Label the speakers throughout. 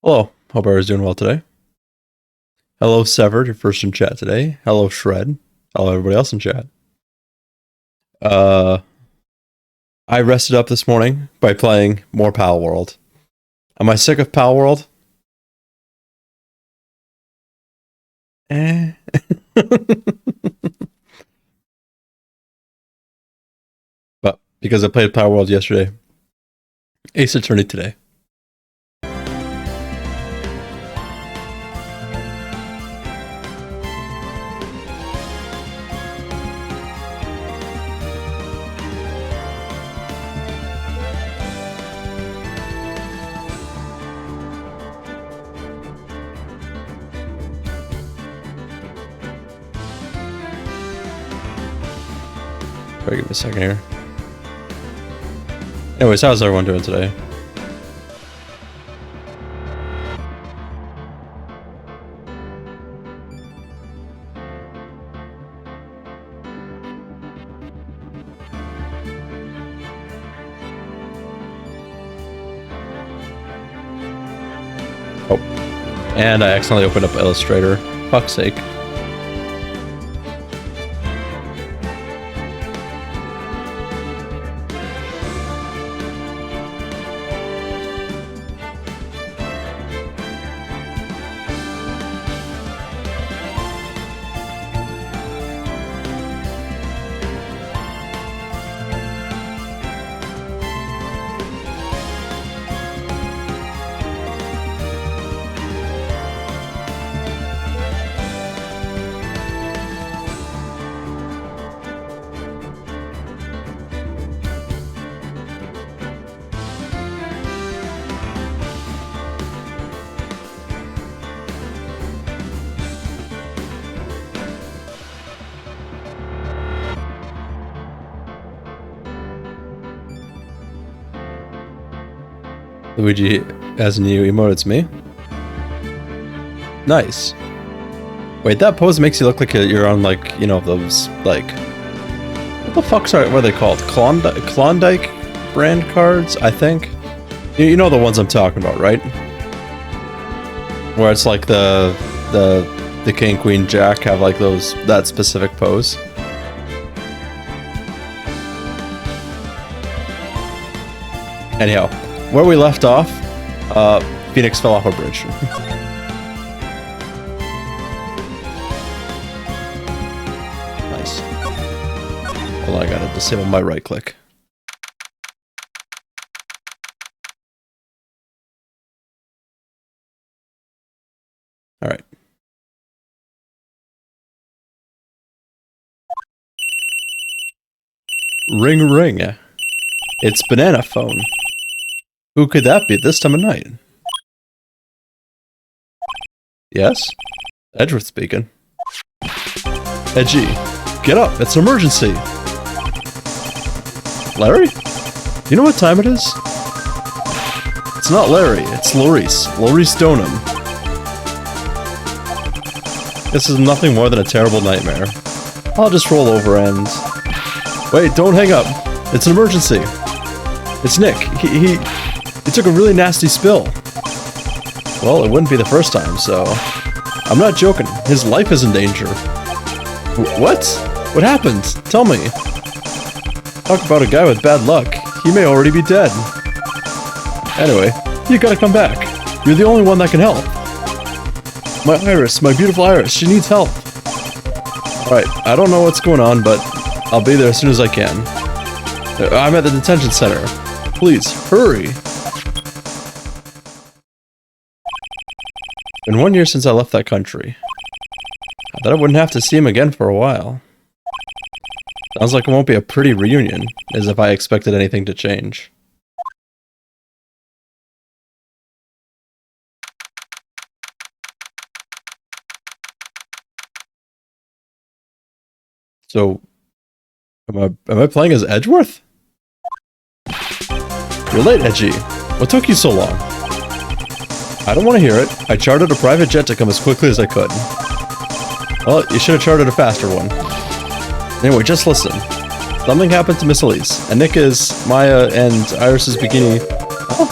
Speaker 1: Hello, hope everyone's doing well today. Hello, Severed, you're first in chat today. Hello, Shred. Hello, everybody else in chat. I rested up this morning by playing more Pal World. Am I sick of Pal World? But because I played Pal World yesterday, Ace Attorney today. Sorry, give me a second here. Anyways, how's everyone doing today? Oh, and I accidentally opened up Illustrator. Fuck's sake. Luigi has a new emote, it's me. Nice. Wait, that pose makes you look like you're on, like, you know, those, like... What the fuck's what are they called? Klondike brand cards, I think? You know the ones I'm talking about, right? Where it's like the King, Queen, Jack have, like, that specific pose. Anyhow. Where we left off, Phoenix fell off a bridge. Nice. Hold on, I gotta disable my right click. Alright. Ring ring. It's Banana Phone. Who could that be at this time of night? Yes? Edgeworth speaking. Edgy. get up. It's an emergency. Larry? You know what time it is? It's not Larry, it's Laurice. Laurice Stoneham. This is nothing more than a terrible nightmare. I'll just roll over and... Wait, don't hang up. It's an emergency. It's Nick. He took a really nasty spill. Well, it wouldn't be the first time, so... I'm not joking. His life is in danger. What? What happened? Tell me. Talk about a guy with bad luck. He may already be dead. Anyway, you gotta come back. You're the only one that can help. My Iris, my beautiful Iris, she needs help. Alright, I don't know what's going on, but I'll be there as soon as I can. I'm at the detention center. Please, hurry. Been 1 year since I left that country. I thought I wouldn't have to see him again for a while. Sounds like it won't be a pretty reunion, as if I expected anything to change. So, am I playing as Edgeworth? You're late, Edgy. What took you so long? I don't want to hear it. I chartered a private jet to come as quickly as I could. Well, you should have chartered a faster one. Anyway, just listen. Something happened to Miss Elise, and Nick is Maya and Iris's bikini. Oh.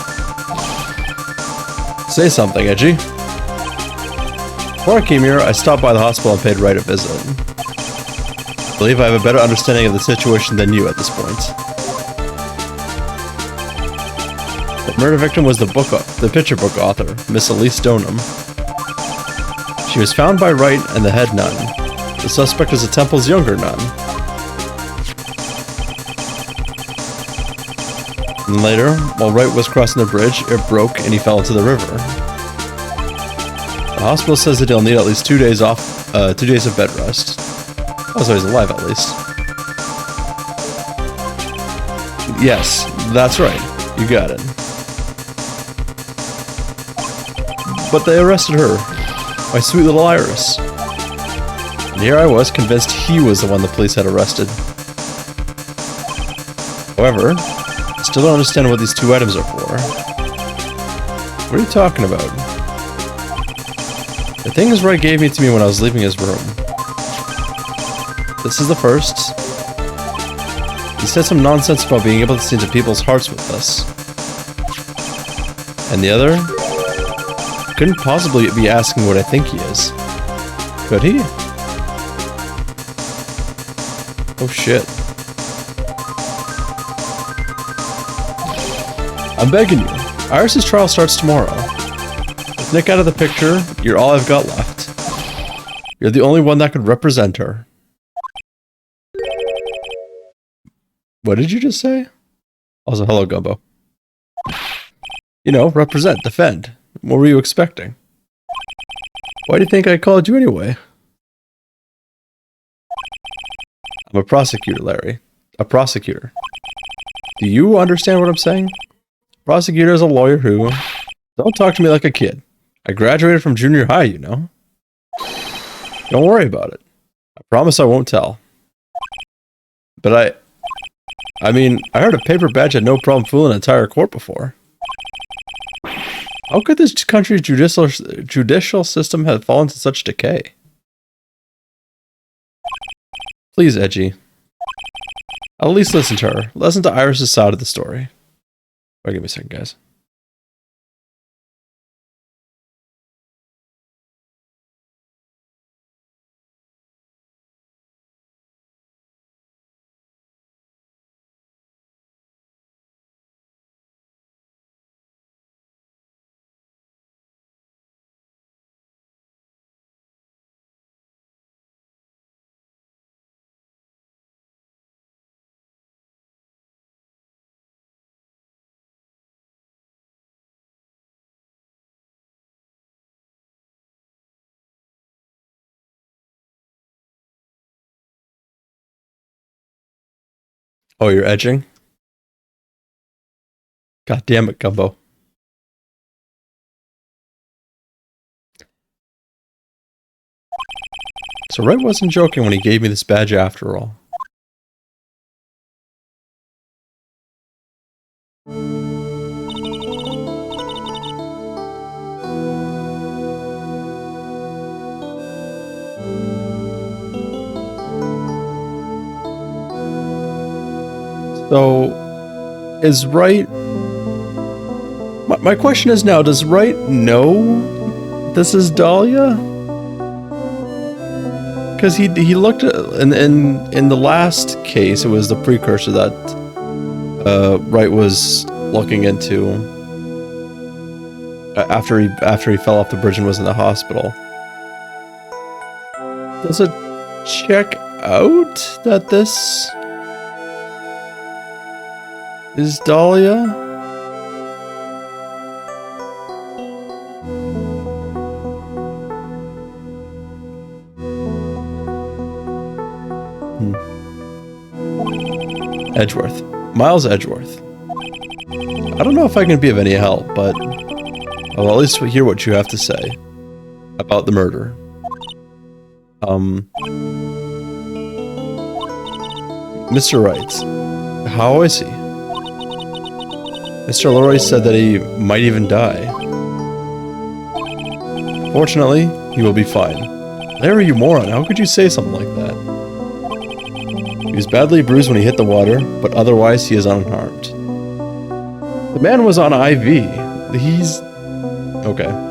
Speaker 1: Say something, Edgy. Before I came here, I stopped by the hospital and paid Wright a visit. I believe I have a better understanding of the situation than you at this point. The murder victim was the picture book author, Miss Elise Stoneham. She was found by Wright and the head nun. The suspect is the temple's younger nun. And later, while Wright was crossing the bridge, it broke and he fell into the river. The hospital says that he'll need at least 2 days off, 2 days of bed rest. Oh, so he's alive at least. Yes, that's right. You got it. But they arrested her. My sweet little Iris. And here I was, convinced he was the one the police had arrested. However, I still don't understand what these two items are for. What are you talking about? The things Wright gave me to me when I was leaving his room. This is the first. He said some nonsense about being able to see into people's hearts with this. And the other? Couldn't possibly be asking what I think he is. Could he? Oh shit. I'm begging you. Iris's trial starts tomorrow. With Nick out of the picture, you're all I've got left. You're the only one that could represent her. What did you just say? Also, hello, Gumbo. You know, represent, defend. What were you expecting? Why do you think I called you anyway? I'm a prosecutor, Larry. A prosecutor. Do you understand what I'm saying? Prosecutor is a lawyer who... Don't talk to me like a kid. I graduated from junior high, you know. Don't worry about it. I promise I won't tell. But I mean, I heard a paper badge had no problem fooling an entire court before. How could this country's judicial system have fallen to such decay? Please, Edgy. I'll at least listen to her. Listen to Iris' side of the story. Wait, give me a second, guys. Oh, you're edging? God damn it, Gumbo. So Wright wasn't joking when he gave me this badge after all. So, is Wright... My question is now, does Wright know this is Dahlia? Because he looked at, in the last case, it was the precursor that Wright was looking into after he fell off the bridge and was in the hospital. Does it check out that this is Dahlia? Edgeworth. Miles Edgeworth. I don't know if I can be of any help, but I'll at least hear what you have to say about the murder. Mr. Wright, how is he? Mr. Leroy said that he might even die. Fortunately, he will be fine. Larry, you moron, how could you say something like that? He was badly bruised when he hit the water, but otherwise he is unharmed. The man was on IV. He's... okay.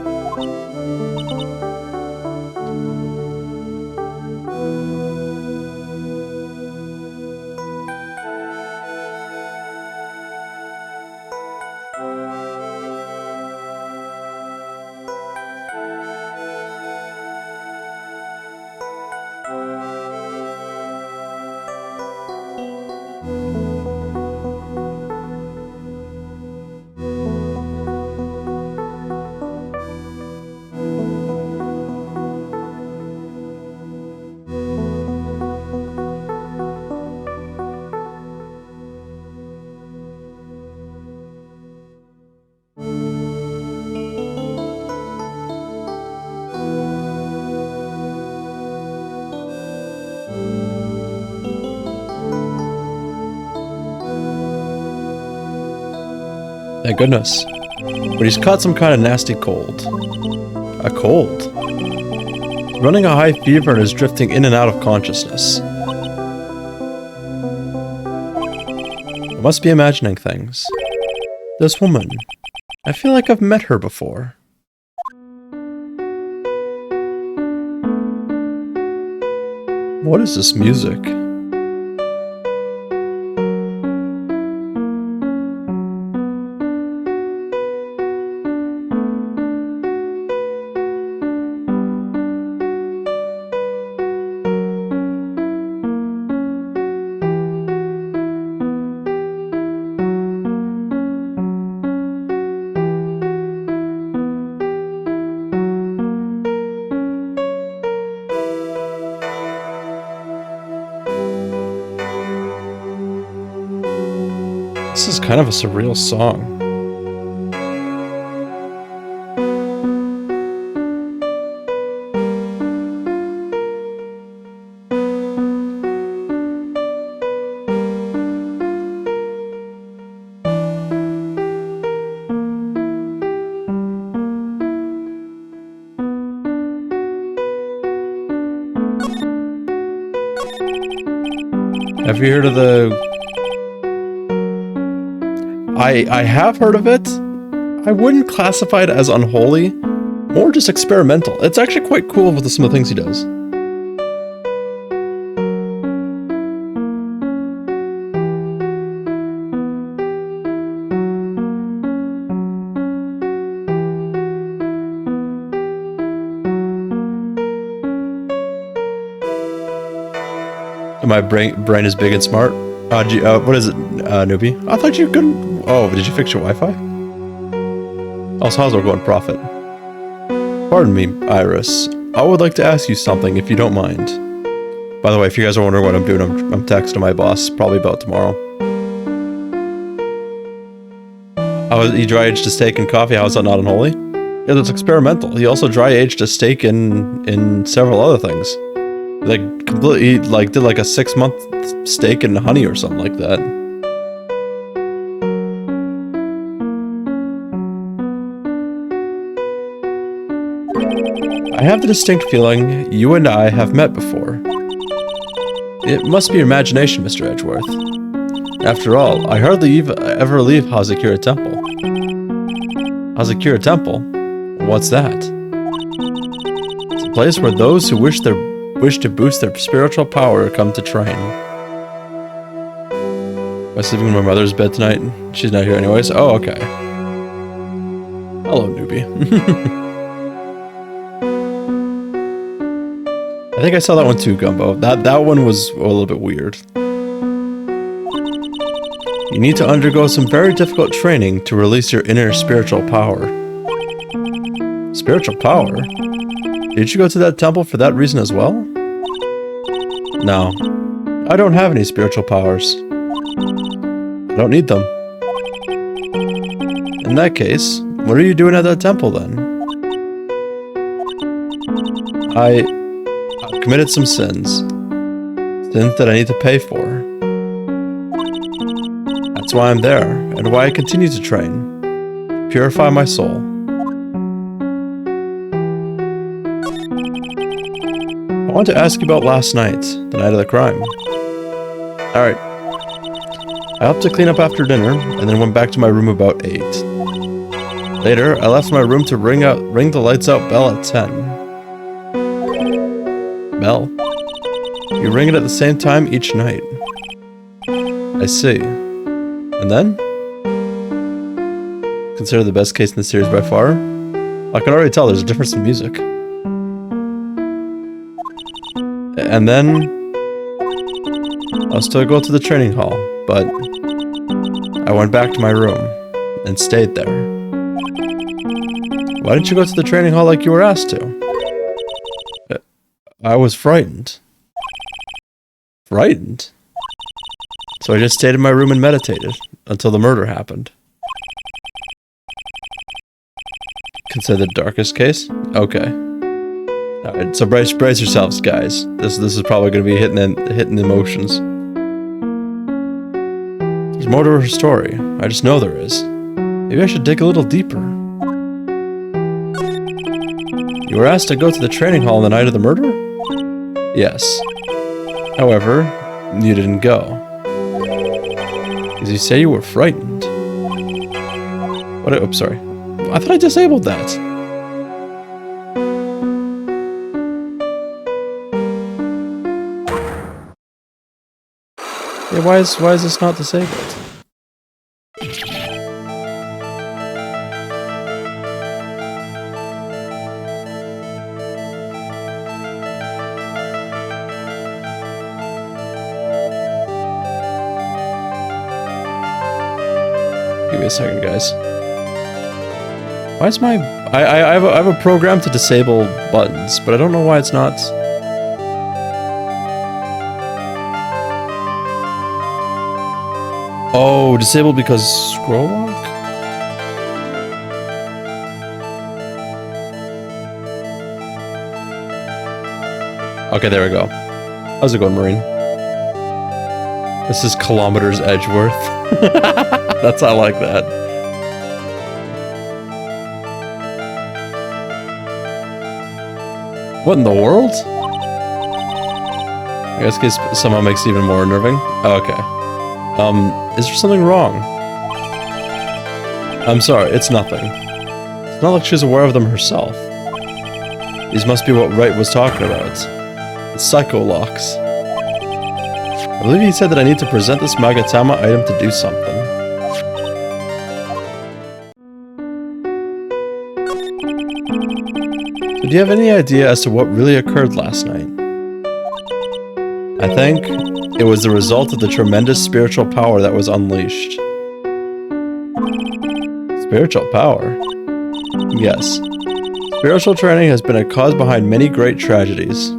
Speaker 1: Thank goodness. But he's caught some kind of nasty cold. A cold? He's running a high fever and is drifting in and out of consciousness. I must be imagining things. This woman. I feel like I've met her before. What is this music? This is kind of a surreal song. Have you heard of the... I have heard of it. I wouldn't classify it as unholy, more just experimental. It's actually quite cool with some of the things he does. My brain is big and smart. What is it, newbie? I thought you couldn't... Oh, did you fix your Wi-Fi? Oh, so how's it going, Prophet? Pardon me, Iris. I would like to ask you something, if you don't mind. By the way, if you guys are wondering what I'm doing, I'm texting my boss, probably about tomorrow. He dry-aged a steak and coffee. How is that not unholy? Yeah, that's experimental. He also dry-aged a steak in several other things. Like, completely, like, did like a 6-month steak and honey or something like that. I have the distinct feeling you and I have met before. It must be your imagination, Mr. Edgeworth. After all, I hardly ever leave Hazakura Temple. Hazakura Temple? What's that? It's a place where those who wish to boost their spiritual power come to train. Am I sleeping in my mother's bed tonight? She's not here anyways. Oh, okay. Hello, newbie. I think I saw that one too, Gumbo. That one was a little bit weird. You need to undergo some very difficult training to release your inner spiritual power. Spiritual power? Did you go to that temple for that reason as well? No. I don't have any spiritual powers. I don't need them. In that case, what are you doing at that temple then? I've committed some sins. Sins that I need to pay for. That's why I'm there, and why I continue to train. To purify my soul. I want to ask you about last night, the night of the crime. Alright. I helped to clean up after dinner, and then went back to my room about 8. Later, I left my room to ring the lights out bell at 10. Bell? You ring it at the same time each night. I see. And then? Consider the best case in the series by far. I can already tell there's a difference in music. And then I was to go to the training hall, but I went back to my room and stayed there. Why didn't you go to the training hall like you were asked to? I was frightened. Frightened? So I just stayed in my room and meditated until the murder happened. Consider the darkest case? Okay. Alright, so brace yourselves, guys. This is probably going to be hitting the emotions. There's more to her story. I just know there is. Maybe I should dig a little deeper. You were asked to go to the training hall on the night of the murder? Yes. However, you didn't go. Because you say you were frightened. What? Oops, sorry. I thought I disabled that. Yeah, why is this not disabled? Give me a second, guys. Why is my... I have a program to disable buttons, but I don't know why it's not... Oh, disabled because scroll lock? Okay, there we go. How's it going, Marine? This is kilometers Edgeworth. That's I like that. What in the world? I guess case somehow makes it even more unnerving. Oh, okay. Is there something wrong? I'm sorry, it's nothing. It's not like she's aware of them herself. These must be what Wright was talking about. The psycho locks. I believe he said that I need to present this Magatama item to do something. So do you have any idea as to what really occurred last night? I think it was the result of the tremendous spiritual power that was unleashed. Spiritual power? Yes. Spiritual training has been a cause behind many great tragedies.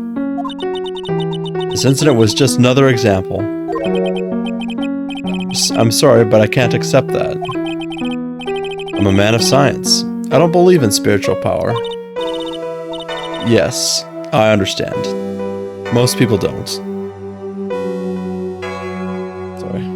Speaker 1: This incident was just another example. I'm sorry, but I can't accept that. I'm a man of science. I don't believe in spiritual power. Yes, I understand. Most people don't. Sorry.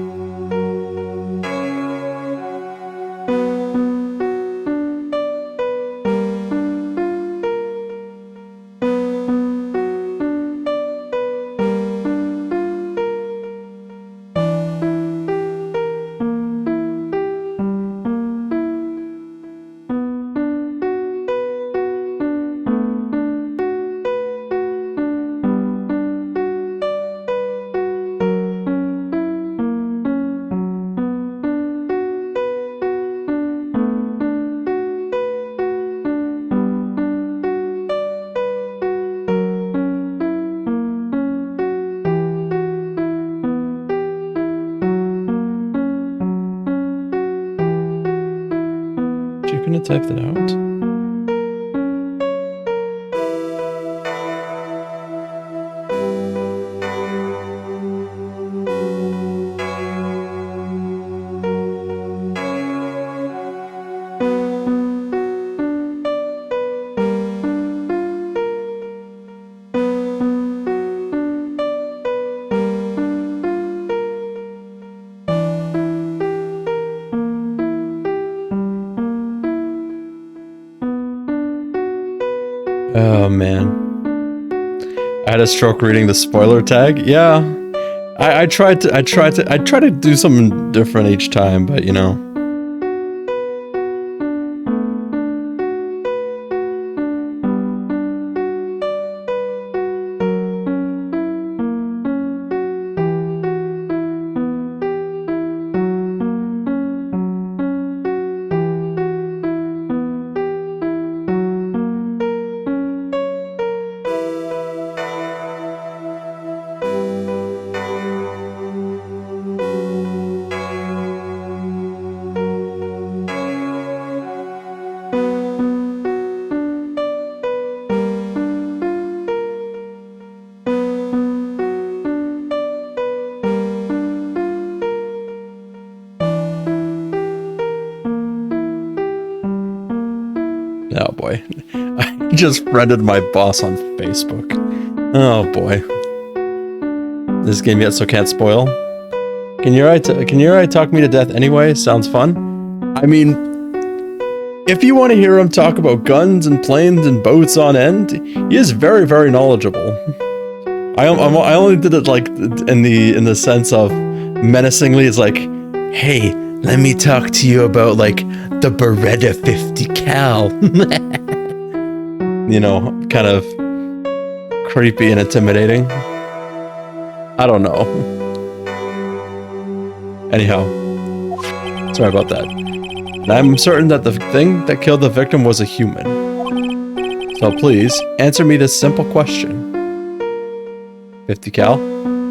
Speaker 1: Gonna type that out. Oh man. I had a stroke reading the spoiler tag. Yeah. I try to do something different each time, but you know. Oh boy. I just friended my boss on Facebook. Oh boy. This game yet so can't spoil. Can your eye talk me to death anyway? Sounds fun. I mean, if you want to hear him talk about guns and planes and boats on end, he is very, very knowledgeable. I only did it like in the sense of menacingly. It's like, hey, let me talk to you about like the Beretta 50 cal. You know, kind of creepy and intimidating. I don't know. Anyhow, sorry about that. And I'm certain that the thing that killed the victim was a human. So please, answer me this simple question. 50 cal?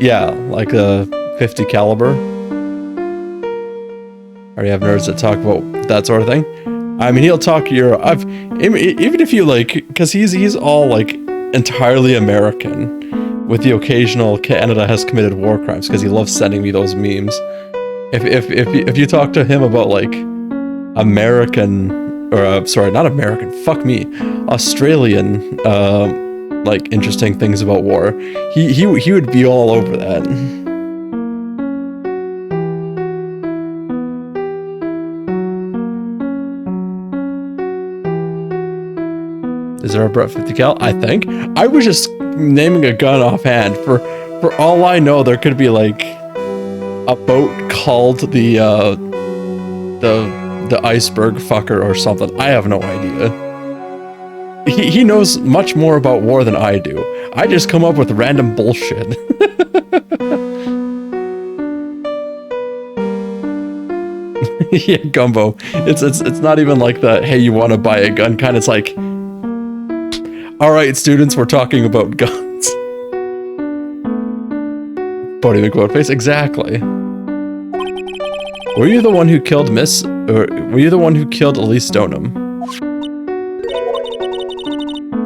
Speaker 1: Yeah, like a 50 caliber. I already have nerds that talk about that sort of thing. I mean, he'll talk your... even if you like... Because he's all like entirely American. With the occasional Canada has committed war crimes. Because he loves sending me those memes. If you talk to him about like American, or sorry, not American, fuck me, Australian, like interesting things about war, he would be all over that. Is there a Brett 50 cal? I think I was just naming a gun offhand. For all I know, there could be like a boat called the iceberg fucker or something. I have no idea. He knows much more about war than I do. I just come up with random bullshit. Yeah, Gumbo. It's not even like the hey, you want to buy a gun kind. It's like, all right, students, we're talking about guns. Bodie McBoatface, exactly. Were you the one who killed or were you the one who killed Elise Stoneham?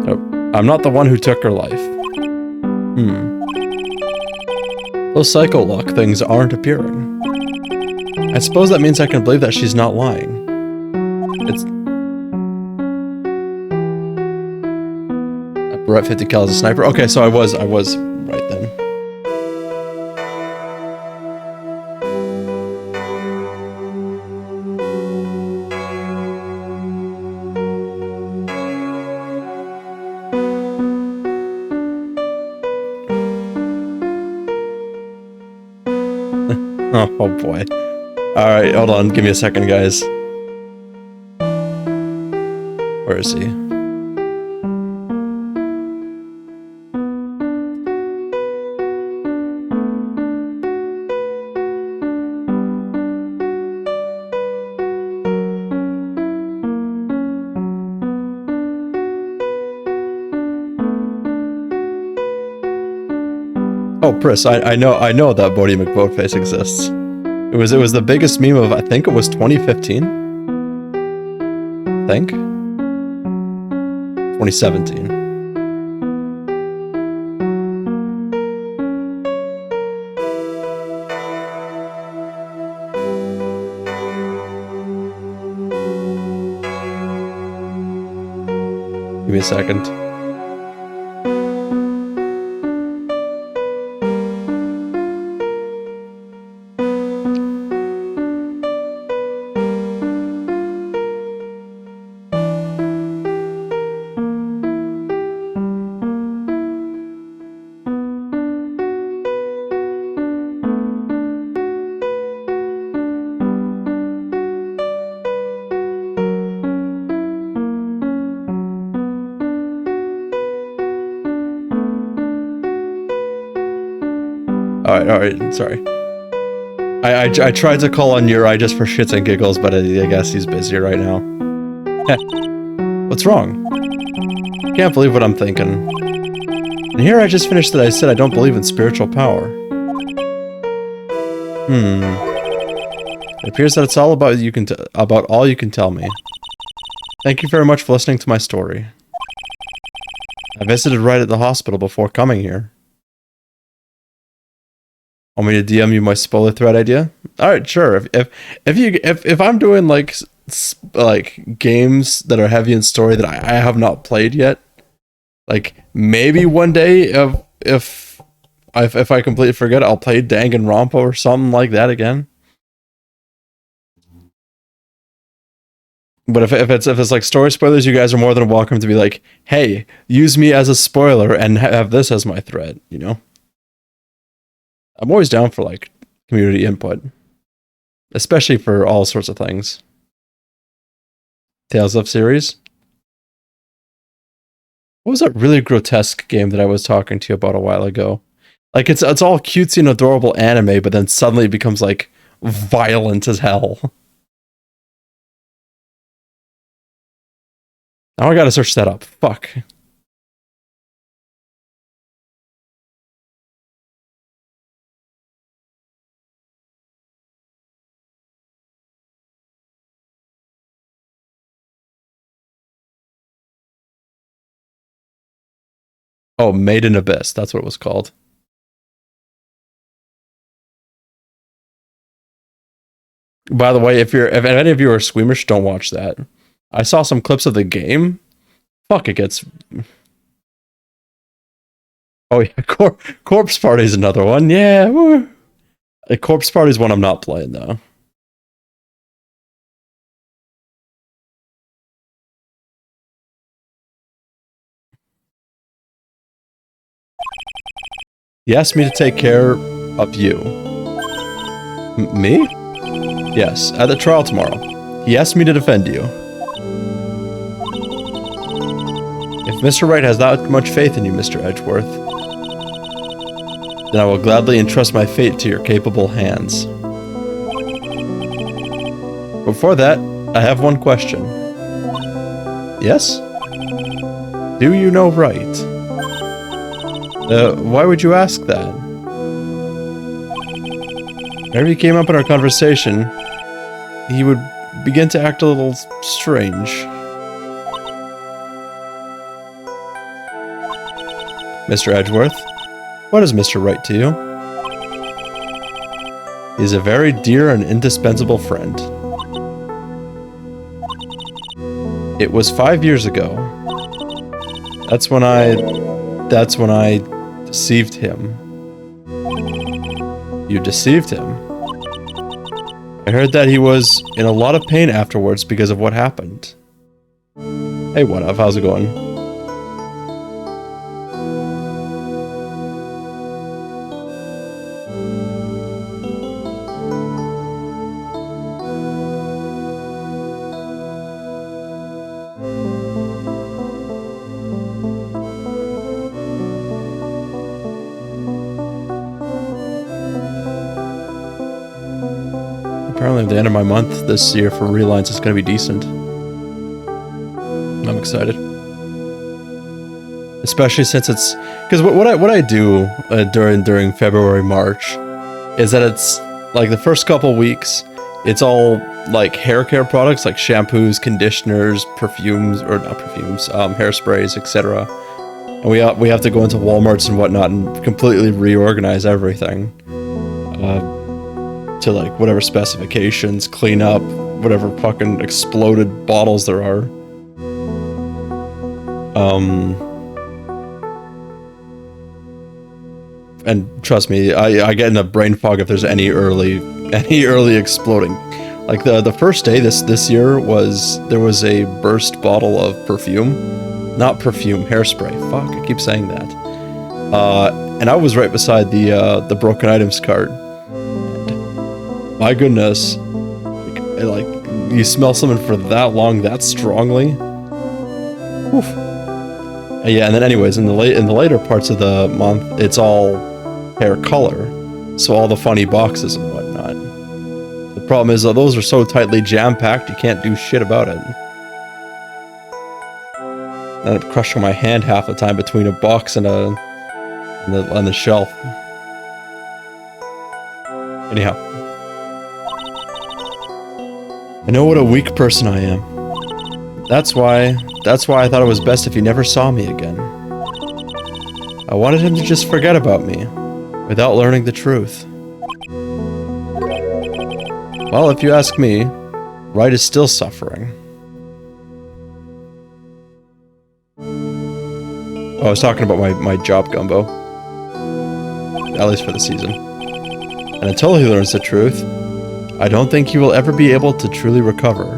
Speaker 1: Nope. I'm not the one who took her life. Those psycho lock things aren't appearing. I suppose that means I can believe that she's not lying. It's... Brett 50 cal is a sniper. Okay, so I was right. Oh boy. Alright, hold on. Give me a second, guys. Where is he? Oh, Pris, I know that Bodie McBoatface exists. It was the biggest meme of, I think it was 2015? I think? 2017. Give me a second. Alright, sorry. I tried to call on Uri just for shits and giggles, but I guess he's busy right now. What's wrong? Can't believe what I'm thinking. And here I just finished that I said I don't believe in spiritual power. It appears that it's all about about all you can tell me. Thank you very much for listening to my story. I visited right at the hospital before coming here. Want me to DM you my spoiler thread idea? All right, sure. If I'm doing like games that are heavy in story that I have not played yet, like maybe one day if I completely forget, I'll play Danganronpa or something like that again. But if it's like story spoilers, you guys are more than welcome to be like, hey, use me as a spoiler and have this as my thread, you know? I'm always down for like community input, especially for all sorts of things. Tales of series. What was that really grotesque game that I was talking to you about a while ago? Like it's all cutesy and adorable anime, but then suddenly it becomes like violent as hell. Now I gotta search that up. Fuck. Oh, Made in Abyss. That's what it was called. By the way, if any of you are squeamish, don't watch that. I saw some clips of the game. Fuck, it gets... Oh yeah, Corpse Party is another one. Yeah, woo. Corpse Party is one I'm not playing though. He asked me to take care of you. Me? Yes, at the trial tomorrow. He asked me to defend you. If Mr. Wright has that much faith in you, Mr. Edgeworth, then I will gladly entrust my fate to your capable hands. Before that, I have one question. Yes? Do you know Wright? Why would you ask that? Whenever he came up in our conversation, he would begin to act a little strange. Mr. Edgeworth, what is Mr. Wright to you? He is a very dear and indispensable friend. It was 5 years ago. That's when I deceived him. You deceived him? I heard that he was in a lot of pain afterwards because of what happened. Hey, what up? How's it going? apparently at the end of my month this year for relines is going to be decent. I'm excited. Especially since it's... Because what I do during February, March is that it's like the first couple weeks, it's all like hair care products like shampoos, conditioners, perfumes, or not perfumes, hairsprays, etc. And we have to go into Walmarts and whatnot and completely reorganize everything to like whatever specifications, clean up whatever fucking exploded bottles there are. And trust me, I get in a brain fog if there's any early exploding. Like the first day this year there was a burst bottle of perfume, not perfume, hairspray. Fuck, I keep saying that. And I was right beside the broken items cart. And my goodness, like you smell something for that long, that strongly. Oof. Yeah, and then anyways, in the later parts of the month, it's all hair color, so all the funny boxes and whatnot. The problem is that those are so tightly jam-packed, you can't do shit about it. I end up crushing my hand half the time between a box and the shelf. Anyhow, I know what a weak person I am. That's why I thought it was best if he never saw me again. I wanted him to just forget about me, without learning the truth. Well, if you ask me, Wright is still suffering. Oh, I was talking about my job, Gumbo. At least for the season. And until he learns the truth, I don't think he will ever be able to truly recover.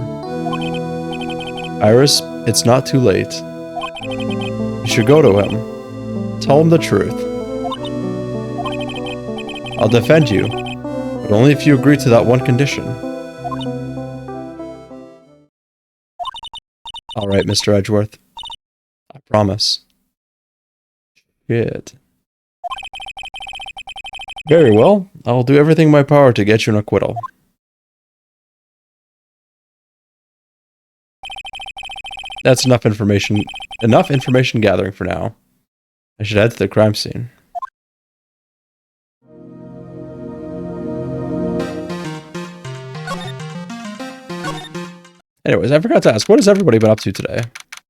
Speaker 1: Iris, it's not too late. You should go to him. Tell him the truth. I'll defend you, but only if you agree to that one condition. Alright, Mr. Edgeworth. I promise. Shit. Very well. I'll do everything in my power to get you an acquittal. That's enough information gathering for now. I should head to the crime scene. Anyways, I forgot to ask, what has everybody been up to today?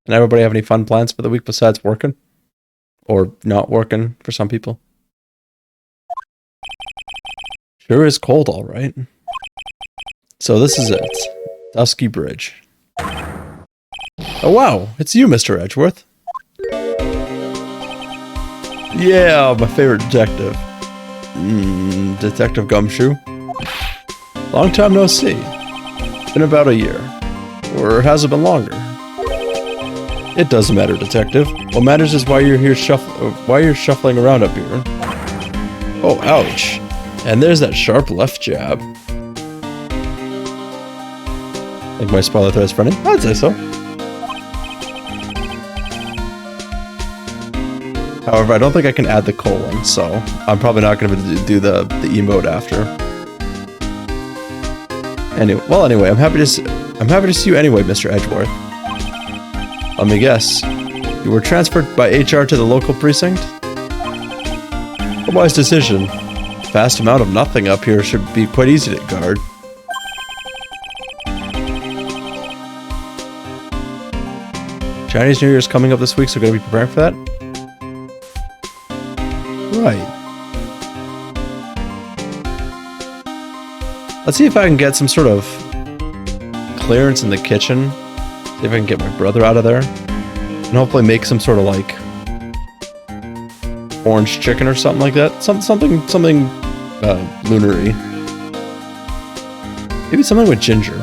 Speaker 1: And everybody have any fun plans for the week besides working? Or not working for some people? Sure is cold, all right. So this is it. Dusky Bridge. Oh wow, it's you, Mr. Edgeworth. Yeah, my favorite detective. Detective Gumshoe. Long time no see. It's been about a year. Or has it been longer? It doesn't matter, Detective. What matters is why you're here shuffling around up here. Oh, ouch. And there's that sharp left jab. Think my spoiler thread is funny? I'd say so. However, I don't think I can add the colon, so I'm probably not going to do the emote after. Anyway, I'm happy to see you anyway, Mr. Edgeworth. Let me guess. You were transferred by HR to the local precinct? A wise decision. Vast amount of nothing up here should be quite easy to guard. Chinese New Year's coming up this week, so we're going to be preparing for that? Right. Let's see if I can get some sort of clearance in the kitchen. See if I can get my brother out of there. And hopefully make some sort of like orange chicken or something like that. Something lunary. Maybe something with ginger.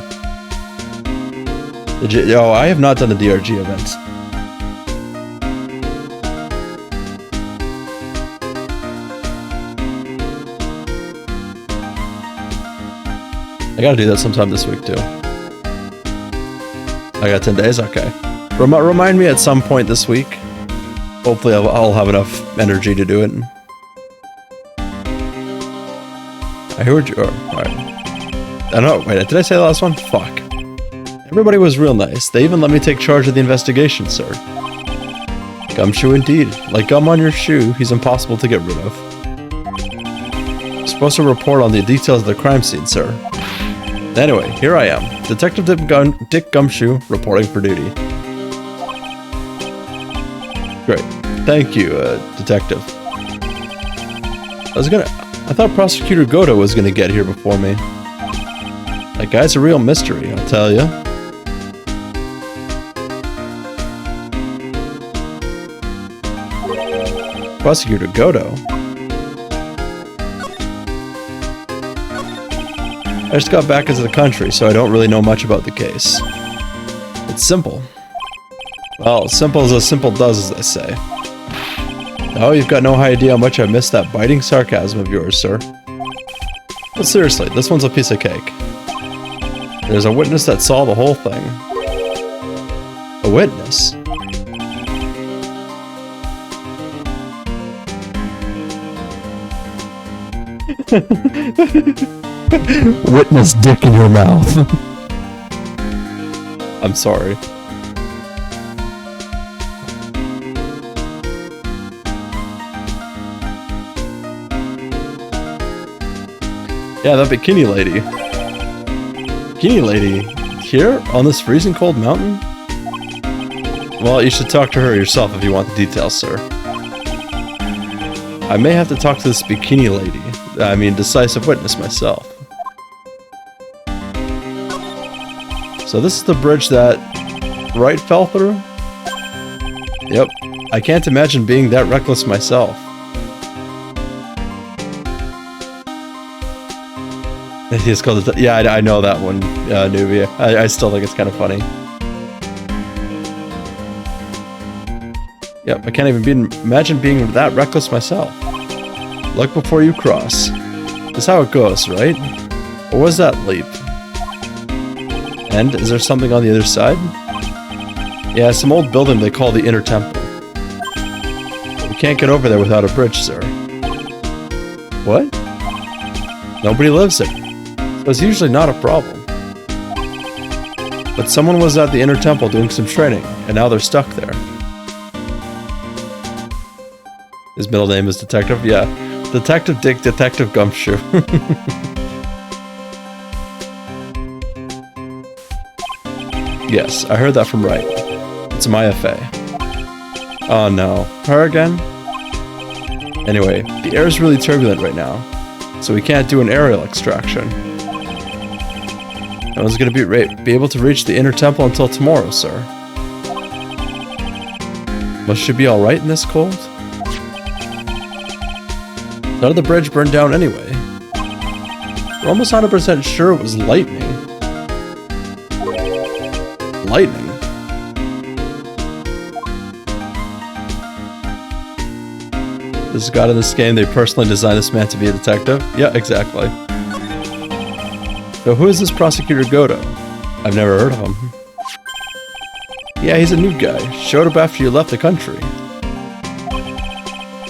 Speaker 1: Oh, I have not done the DRG events. I gotta do that sometime this week too. I got 10 days? Okay. Remind me at some point this week. Hopefully I'll have enough energy to do it. I heard you. Oh, alright. I don't know, wait, did I say the last one? Fuck. Everybody was real nice. They even let me take charge of the investigation, sir. Gumshoe indeed. Like gum on your shoe, he's impossible to get rid of. You're supposed to report on the details of the crime scene, sir. Anyway, here I am. Detective Dick Gumshoe, reporting for duty. Great. Thank you, Detective. I thought Prosecutor Goto was gonna get here before me. That guy's a real mystery, I'll tell ya. Prosecutor Goto? I just got back into the country, so I don't really know much about the case. It's simple. Well, simple as simple does, as they say. Oh, you've got no idea how much I missed that biting sarcasm of yours, sir. But seriously, this one's a piece of cake. There's a witness that saw the whole thing. A witness? Witness dick in your mouth. I'm sorry. Yeah, that bikini lady. Bikini lady? Here? On this freezing cold mountain? Well, you should talk to her yourself if you want the details, sir. I may have to talk to this bikini lady. I mean, decisive witness myself. So this is the bridge that Wright fell through? Yep. I can't imagine being that reckless myself. He's called it. Yeah, I know that one, Nubia. I still think it's kind of funny. Yep, I can't even imagine being that reckless myself. Look before you cross. That's how it goes, right? Or was that leap? And is there something on the other side? Yeah, some old building they call the Inner Temple. We can't get over there without a bridge, sir. What? Nobody lives there. So it's usually not a problem. But someone was at the Inner Temple doing some training, and now they're stuck there. His middle name is Detective? Yeah. Detective Dick, Detective Gumshoe. Yes, I heard that from Wright. It's Maya Fey. Oh no. Her again? Anyway, the air is really turbulent right now, so we can't do an aerial extraction. No one's gonna be able to reach the Inner Temple until tomorrow, sir. Must she be alright in this cold? How did the bridge burn down anyway? We're almost 100% sure it was lightning. Lightning? This god in this game, they personally designed this man to be a detective? Yeah, exactly. So who is this Prosecutor Goto? I've never heard of him. Yeah, he's a new guy. Showed up after you left the country.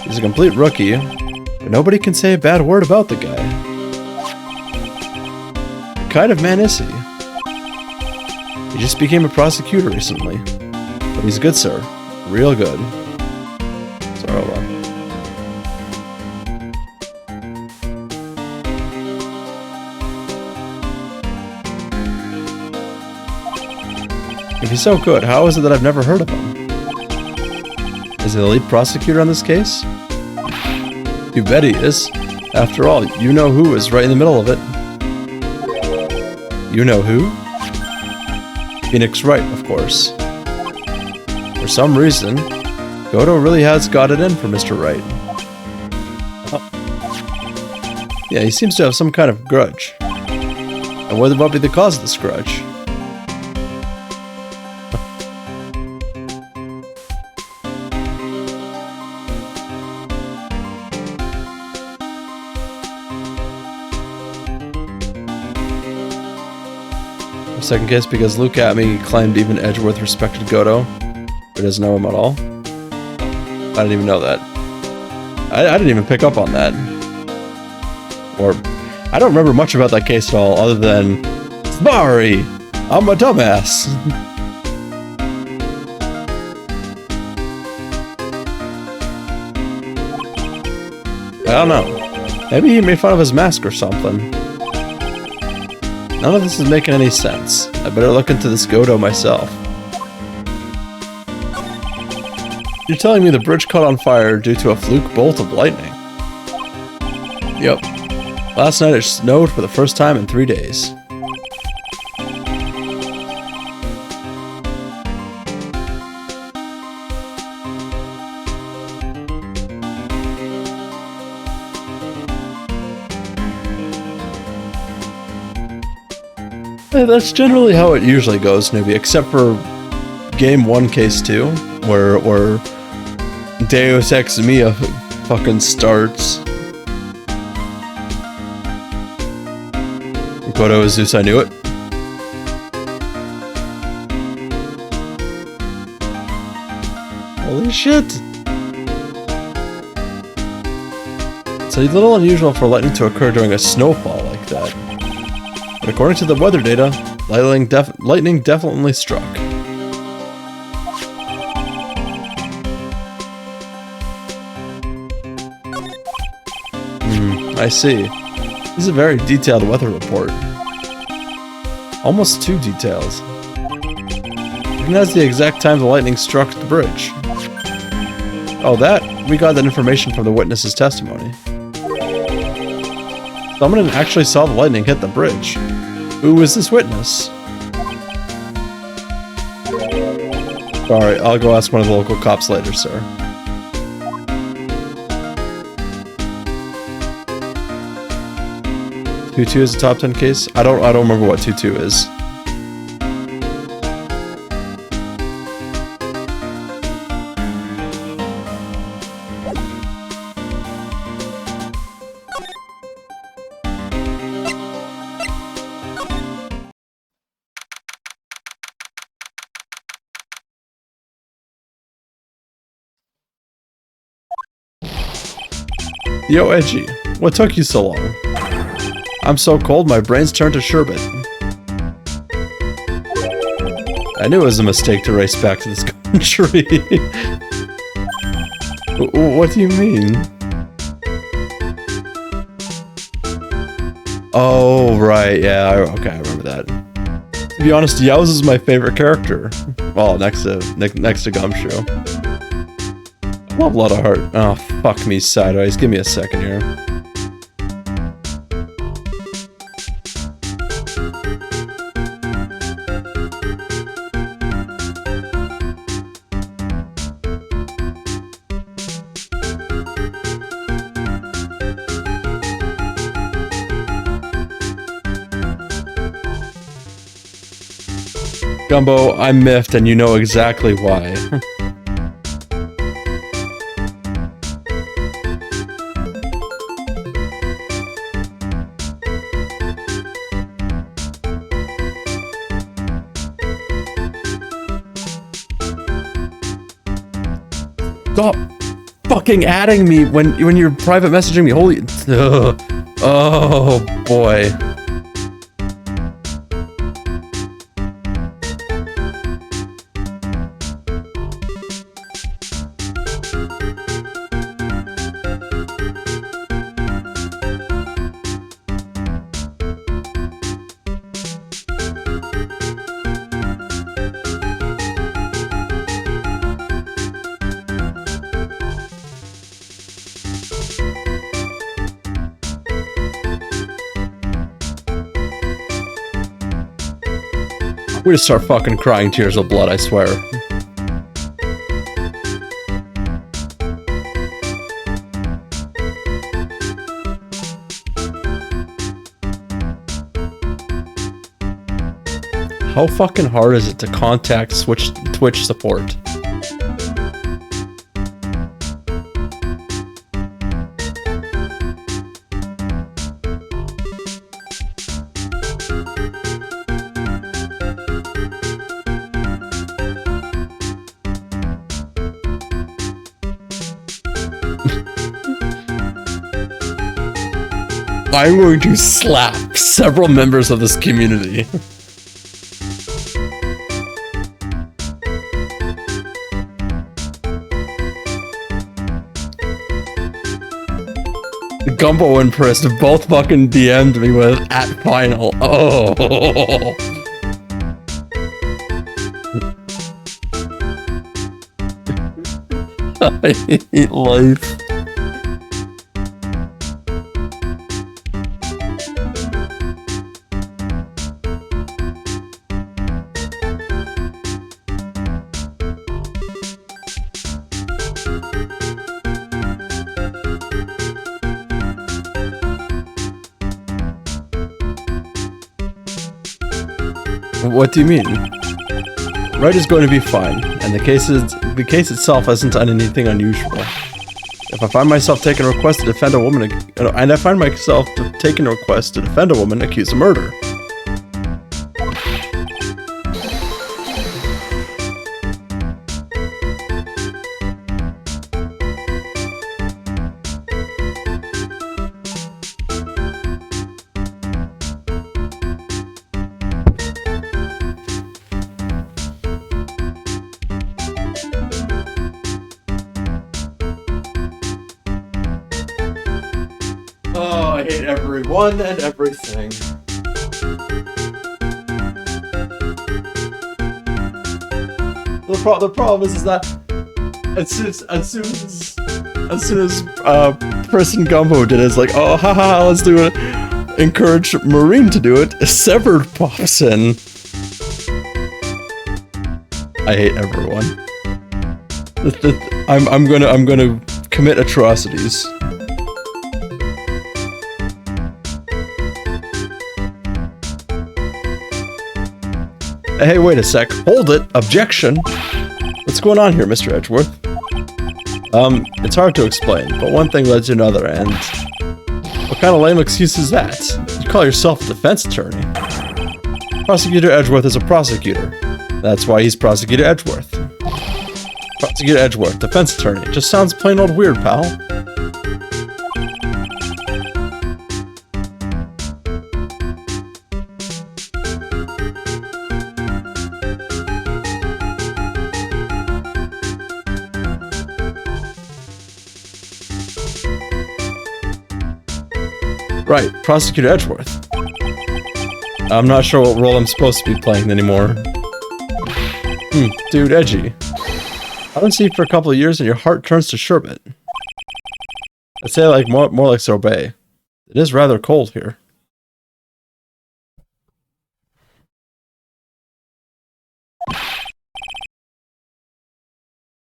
Speaker 1: He's a complete rookie, but nobody can say a bad word about the guy. What kind of man is he? He just became a prosecutor recently. But he's good, sir. Real good. Sorry, hold on. If he's so good, how is it that I've never heard of him? Is he the lead prosecutor on this case? You bet he is. After all, you know who is right in the middle of it. You know who? Phoenix Wright, of course. For some reason, Goto really has got it in for Mr. Wright. Yeah, he seems to have some kind of grudge. And what would be the cause of this grudge? Second case because Luke at me claimed even Edgeworth respected Goto, but doesn't know him at all. I didn't even know that. I didn't even pick up on that. Or I don't remember much about that case at all, other than sorry, I'm a dumbass. I don't know. Maybe he made fun of his mask or something. None of this is making any sense. I better look into this Godo myself. You're telling me the bridge caught on fire due to a fluke bolt of lightning? Yep. Last night it snowed for the first time in 3 days. That's generally how it usually goes, Newbie, except for Game 1, Case 2, where Deus Ex Mia fucking starts. Godo is Zeus, I knew it. Holy shit! It's a little unusual for lightning to occur during a snowfall like that. But according to the weather data, lightning definitely struck. I see. This is a very detailed weather report. Almost too detailed. Even has the exact time the lightning struck the bridge. Oh, we got that information from the witness's testimony. Someone actually saw the lightning hit the bridge. Who was this witness? Alright, I'll go ask one of the local cops later, sir. Tutu is a top 10 case? I don't remember what Tutu is. Yo, Edgy, what took you so long? I'm so cold, my brain's turned to sherbet. I knew it was a mistake to race back to this country. What do you mean? Oh, right, yeah, okay, I remember that. To be honest, Yaoz is my favorite character. Well, next to Gumshoe. I love Lot of Heart. Oh, fuck me sideways. Give me a second here. Gumbo, I'm miffed and you know exactly why. Stop fucking adding me when you're private messaging me. Holy, ugh. Oh boy. We just start fucking crying tears of blood, I swear. How fucking hard is it to contact Twitch support? I'm going to slap several members of this community. Gumbo and Priss both fucking DM'd me with @final. Oh. I hate life. What do you mean? Right is going to be fine, and the case itself hasn't done anything unusual. If I find myself taking a request to defend a woman, accused of murder. Oh, I hate everyone and everything. The problem is that as soon as Priss and Gumbo did it, it's like, oh haha, let's do it. Encourage Marine to do it. Severed pops in. I hate everyone. I'm gonna commit atrocities. Hey, wait a sec. Hold it. Objection. What's going on here, Mr. Edgeworth? It's hard to explain, but one thing led to another, and... What kind of lame excuse is that? You call yourself a defense attorney. Prosecutor Edgeworth is a prosecutor. That's why he's Prosecutor Edgeworth. Prosecutor Edgeworth, defense attorney. It just sounds plain old weird, pal. Right, Prosecutor Edgeworth. I'm not sure what role I'm supposed to be playing anymore. Dude, edgy. I haven't seen you for a couple of years and your heart turns to sherbet. I'd say like more like sorbet. It is rather cold here.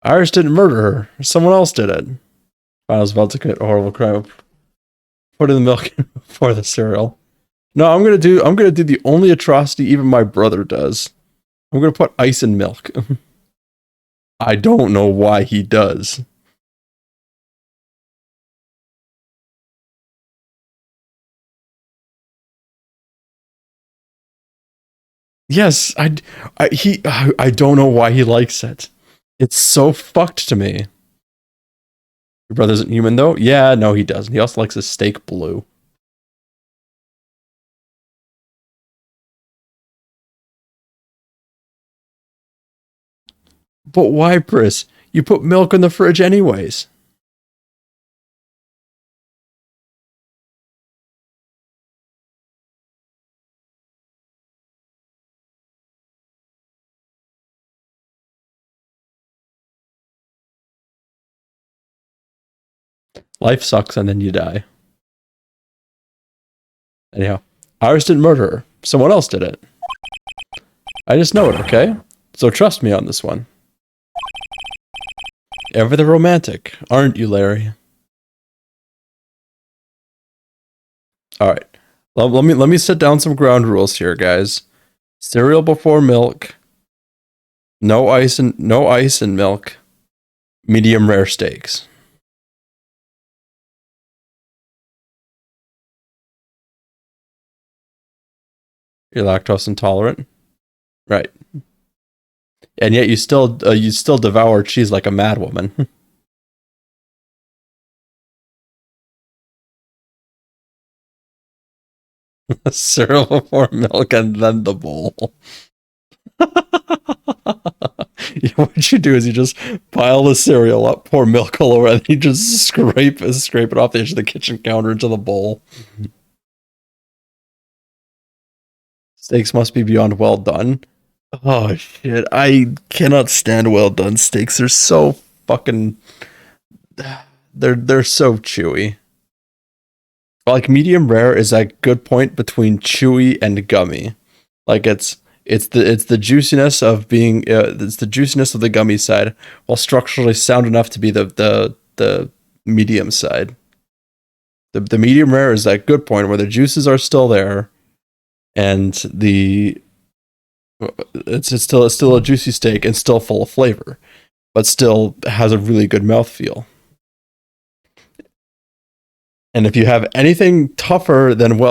Speaker 1: Iris didn't murder her. Someone else did it. I was about to commit a horrible crime. Put in the milk before the cereal. No, I'm gonna do the only atrocity even my brother does. I'm gonna put ice in milk. I don't know why he does. Yes, I don't know why he likes it. It's so fucked to me. Your brother isn't human, though? Yeah, no, he doesn't. He also likes his steak blue. But why, Priss? You put milk in the fridge anyways. Life sucks and then you die. Anyhow, Iris didn't murder her. Someone else did it. I just know it, okay? So trust me on this one. Ever the romantic, aren't you, Larry? Alright. Let me set down some ground rules here, guys. Cereal before milk. No ice and milk. Medium rare steaks. You're lactose intolerant, right? And yet you still devour cheese like a madwoman. Cereal before milk and then the bowl. Yeah, what you do is you just pile the cereal up, pour milk all over, and you just scrape it off the edge of the kitchen counter into the bowl. Steaks must be beyond well done. Oh shit, I cannot stand well done steaks. They're so fucking they're so chewy. Like medium rare is that good point between chewy and gummy. Like it's the juiciness of being it's the juiciness of the gummy side, while structurally sound enough to be the medium side. The medium rare is that good point where the juices are still there, and it's still a juicy steak and still full of flavor, but still has a really good mouthfeel. And if you have anything tougher than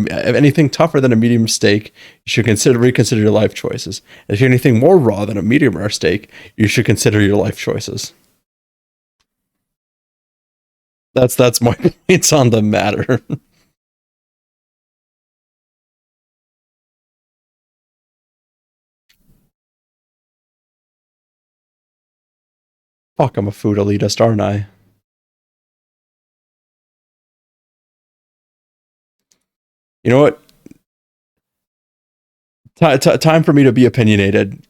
Speaker 1: anything tougher than a medium steak, you should reconsider your life choices. And if you have anything more raw than a medium rare steak, you should consider your life choices. That's my points on the matter. Fuck, I'm a food elitist, aren't I? You know what? Time for me to be opinionated.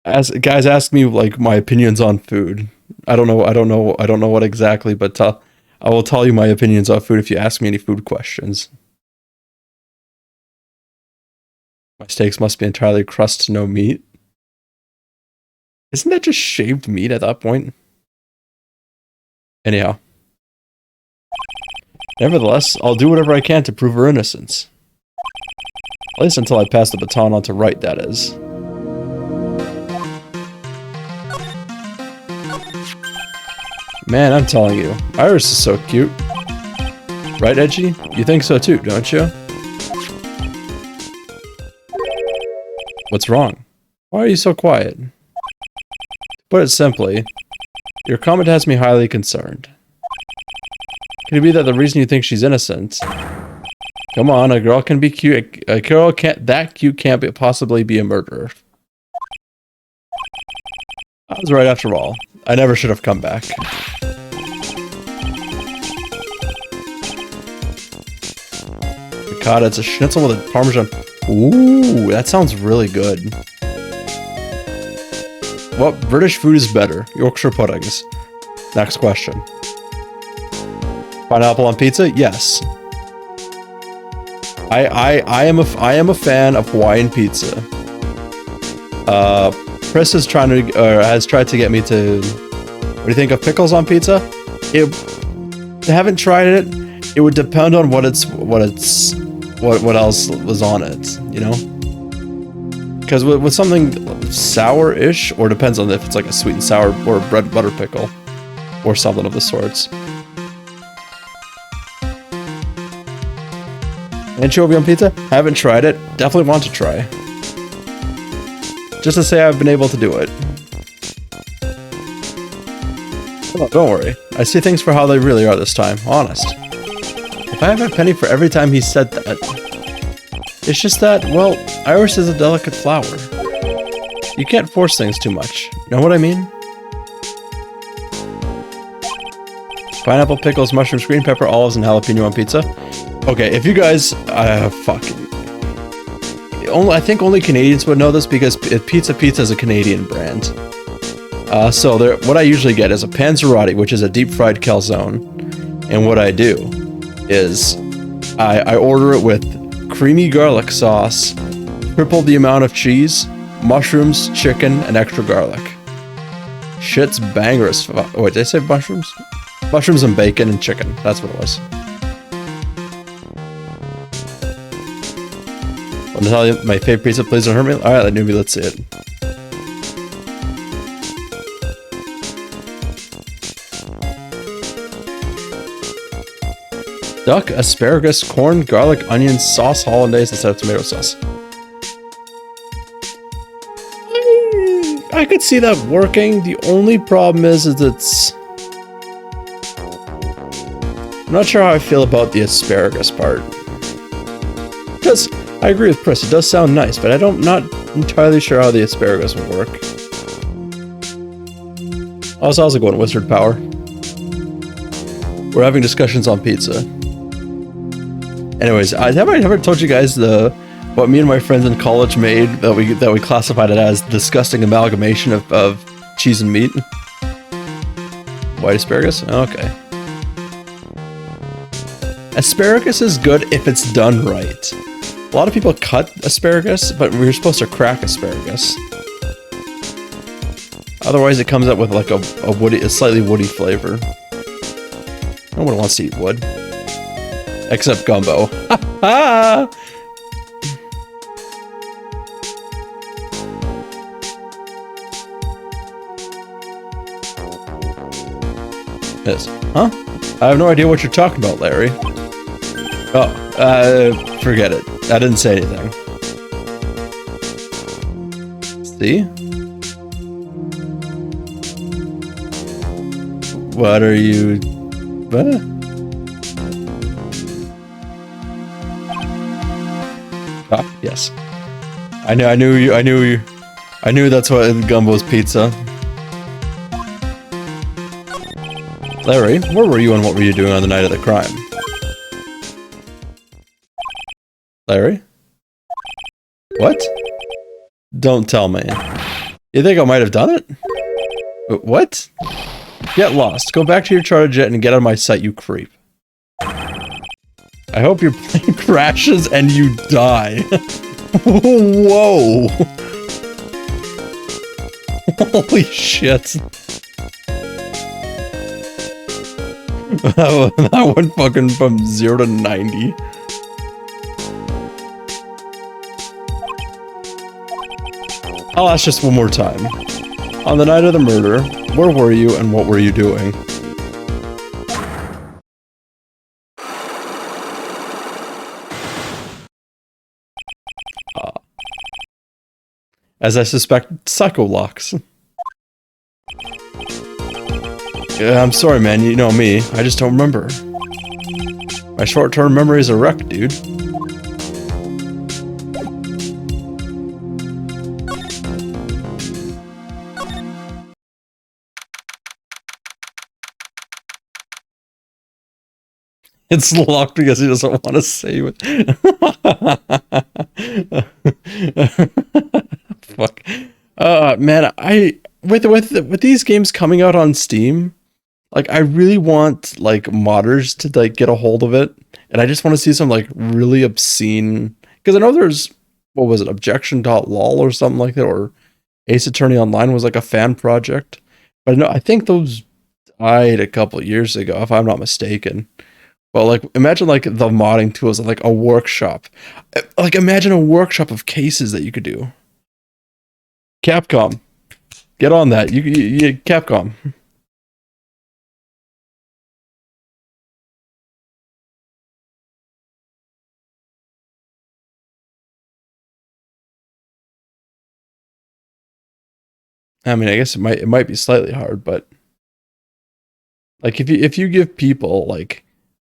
Speaker 1: As guys ask me like my opinions on food. I don't know what exactly, but I will tell you my opinions on food if you ask me any food questions. My steaks must be entirely crust, no meat. Isn't that just shaved meat at that point? Anyhow. Nevertheless, I'll do whatever I can to prove her innocence. At least until I pass the baton on to Wright, that is. Man, I'm telling you, Iris is so cute. Right, Edgy? You think so too, don't you? What's wrong? Why are you so quiet? To put it simply, your comment has me highly concerned. Could it be that the reason you think she's innocent? Come on, a girl can be cute. A girl can't possibly be a murderer. I was right after all. I never should have come back. Ricotta, it's a schnitzel with a parmesan. Ooh, that sounds really good. What British food is better? Yorkshire puddings. Next question. Pineapple on pizza? Yes. I am a fan of Hawaiian pizza. Chris is has tried to get me to. What do you think of pickles on pizza? I haven't tried it. It would depend on what else was on it, you know? Because with something sour-ish, or depends on if it's like a sweet and sour or bread butter pickle, or something of the sorts. Anchovy on pizza? Haven't tried it. Definitely want to try. Just to say I've been able to do it. Oh, don't worry. I see things for how they really are this time. Honest. If I have a penny for every time he said that. It's just that, well, Iris is a delicate flower. You can't force things too much. Know what I mean? Pineapple, pickles, mushrooms, green pepper, olives, and jalapeno on pizza. Okay, if you guys, I think only Canadians would know this because Pizza is a Canadian brand. So what I usually get is a panzerotti, which is a deep fried calzone, and what I do is I order it with creamy garlic sauce, triple the amount of cheese, mushrooms, chicken, and extra garlic. Shit's banger as fuck. Oh, wait, did I say mushrooms? Mushrooms and bacon and chicken. That's what it was. Want to tell you my favorite pizza? Please don't hurt me. Alright, that newbie, let's see it. Duck, asparagus, corn, garlic, onion, sauce hollandaise instead of tomato sauce. I could see that working. The only problem is it's... I'm not sure how I feel about the asparagus part. does. I agree with Chris. It does sound nice, but not entirely sure how the asparagus would work. I was also going wizard power. We're having discussions on pizza. Anyways, have I ever told you guys what me and my friends in college made that we classified it as disgusting amalgamation of cheese and meat? White asparagus? Okay. Asparagus is good if it's done right. A lot of people cut asparagus, but we're supposed to crack asparagus. Otherwise, it comes up with like a slightly woody flavor. No one wants to eat wood. Except gumbo. Ha Yes. Huh? I have no idea what you're talking about, Larry. Oh, forget it. I didn't say anything. See? What are you... What? Ah, yes. I knew that's what Gumbo's pizza. Larry, where were you and what were you doing on the night of the crime? Larry? What? Don't tell me. You think I might have done it? What? Get lost. Go back to your charter jet and get out of my sight, you creep. I hope your plane crashes and you die. Whoa! Holy shit. That went fucking from 0 to 90. I'll ask just one more time. On the night of the murder, where were you and what were you doing? As I suspect, psycho locks. Yeah, I'm sorry, man. You know me. I just don't remember. My short-term memory is a wreck, dude. It's locked because he doesn't want to save it. Fuck. Man, with these games coming out on Steam, like I really want like modders to like get a hold of it, and I just want to see some like really obscene. Because I know there's what was it, Objection.lol or something like that, or Ace Attorney Online was like a fan project, but I think those died a couple years ago, if I'm not mistaken. Well, like, imagine, like, the modding tools, like, a workshop. Like, imagine a workshop of cases that you could do. Capcom. Get on that. You Capcom. I mean, I guess it might be slightly hard, but... Like, if you give people, like...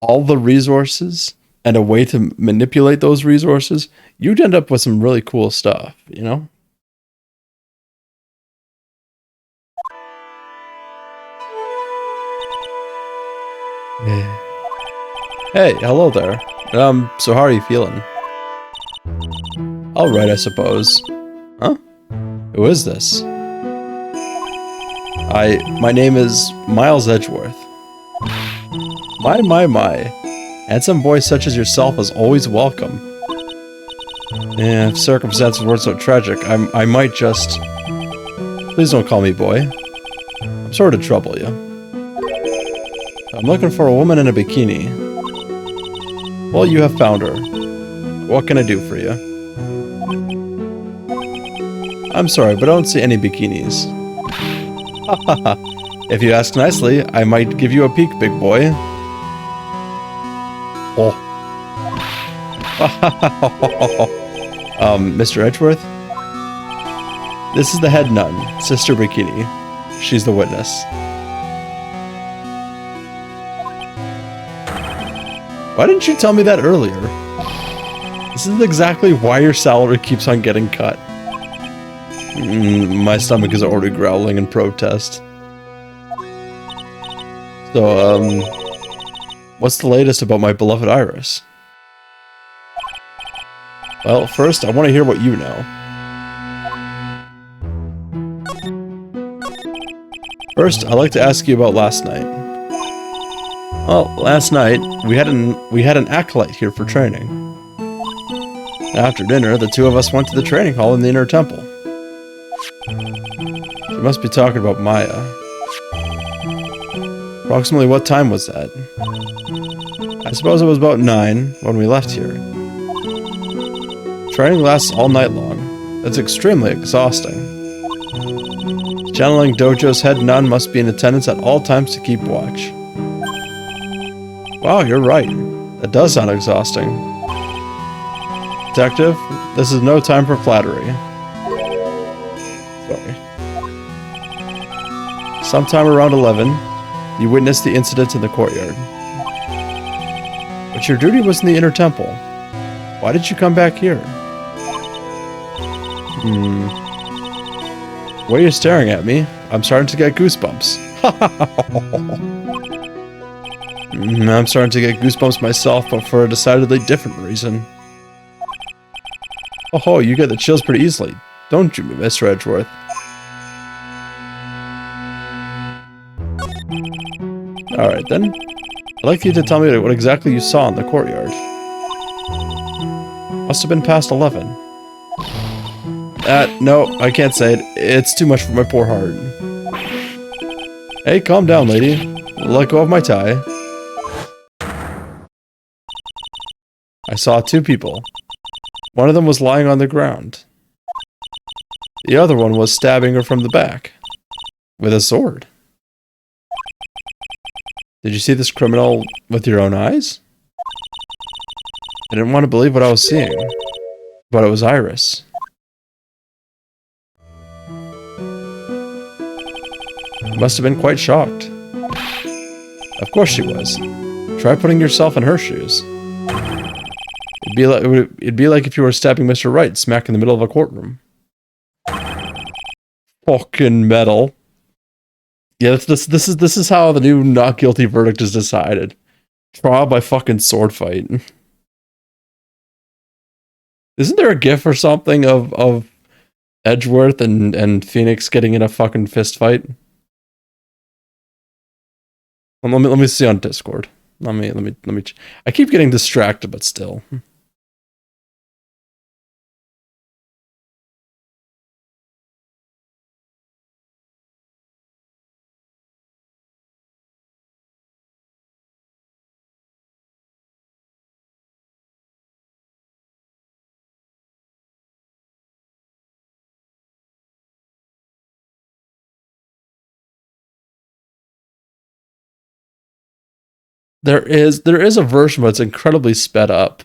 Speaker 1: all the resources and a way to manipulate those resources, you'd end up with some really cool stuff, you know? Hey, hello there. So how are you feeling? Alright, I suppose. Huh? Who is this? My name is Miles Edgeworth. My. Handsome boy such as yourself is always welcome. Yeah, if circumstances weren't so tragic, I might just... Please don't call me boy. I'm sorry to trouble you. I'm looking for a woman in a bikini. Well, you have found her. What can I do for you? I'm sorry, but I don't see any bikinis. Hahaha. If you ask nicely, I might give you a peek, big boy. Oh. Mr. Edgeworth? This is the head nun, Sister Bikini. She's the witness. Why didn't you tell me that earlier? This is exactly why your salary keeps on getting cut. My stomach is already growling in protest. So, what's the latest about my beloved Iris? Well, first, I want to hear what you know. First, I'd like to ask you about last night. Well, last night, we had an acolyte here for training. After dinner, the two of us went to the training hall in the inner temple. You must be talking about Maya. Approximately what time was that? I suppose it was about 9 when we left here. Training lasts all night long. It's extremely exhausting. Channeling Dojo's head nun must be in attendance at all times to keep watch. Wow, you're right. That does sound exhausting. Detective, this is no time for flattery. Sorry. Sometime around 11, you witnessed the incident in the courtyard. But your duty was in the inner temple. Why did you come back here? Why are you staring at me? I'm starting to get goosebumps. I'm starting to get goosebumps myself, but for a decidedly different reason. Oh, you get the chills pretty easily, don't you, Mr. Edgeworth? Alright then. I'd like you to tell me what exactly you saw in the courtyard. Must have been past 11. No, I can't say it. It's too much for my poor heart. Hey, calm down, lady. Let go of my tie. I saw 2 people. One of them was lying on the ground. The other one was stabbing her from the back. With a sword. Did you see this criminal with your own eyes? I didn't want to believe what I was seeing. But it was Iris. You must have been quite shocked. Of course she was. Try putting yourself in her shoes. It'd be like if you were stabbing Mr. Wright smack in the middle of a courtroom. Fucking metal. Yeah, this is how the new not guilty verdict is decided. Trial by fucking sword fight. Isn't there a gif or something of Edgeworth and Phoenix getting in a fucking fist fight? Let me see on Discord. Let me. I keep getting distracted, but still. There is a version, but it's incredibly sped up.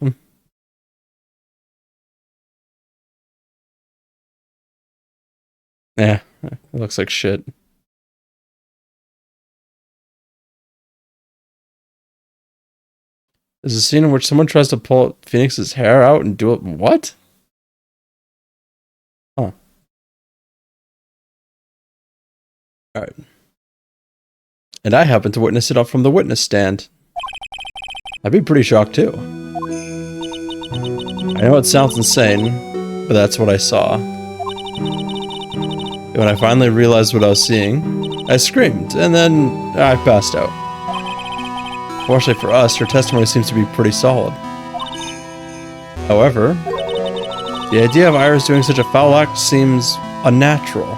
Speaker 1: Yeah, it looks like shit. There's a scene in which someone tries to pull Phoenix's hair out and do it. What? Huh. Alright. And I happen to witness it up from the witness stand. I'd be pretty shocked too. I know it sounds insane, but that's what I saw. When I finally realized what I was seeing, I screamed, and then I passed out. Fortunately for us, her testimony seems to be pretty solid. However, the idea of Iris doing such a foul act seems unnatural.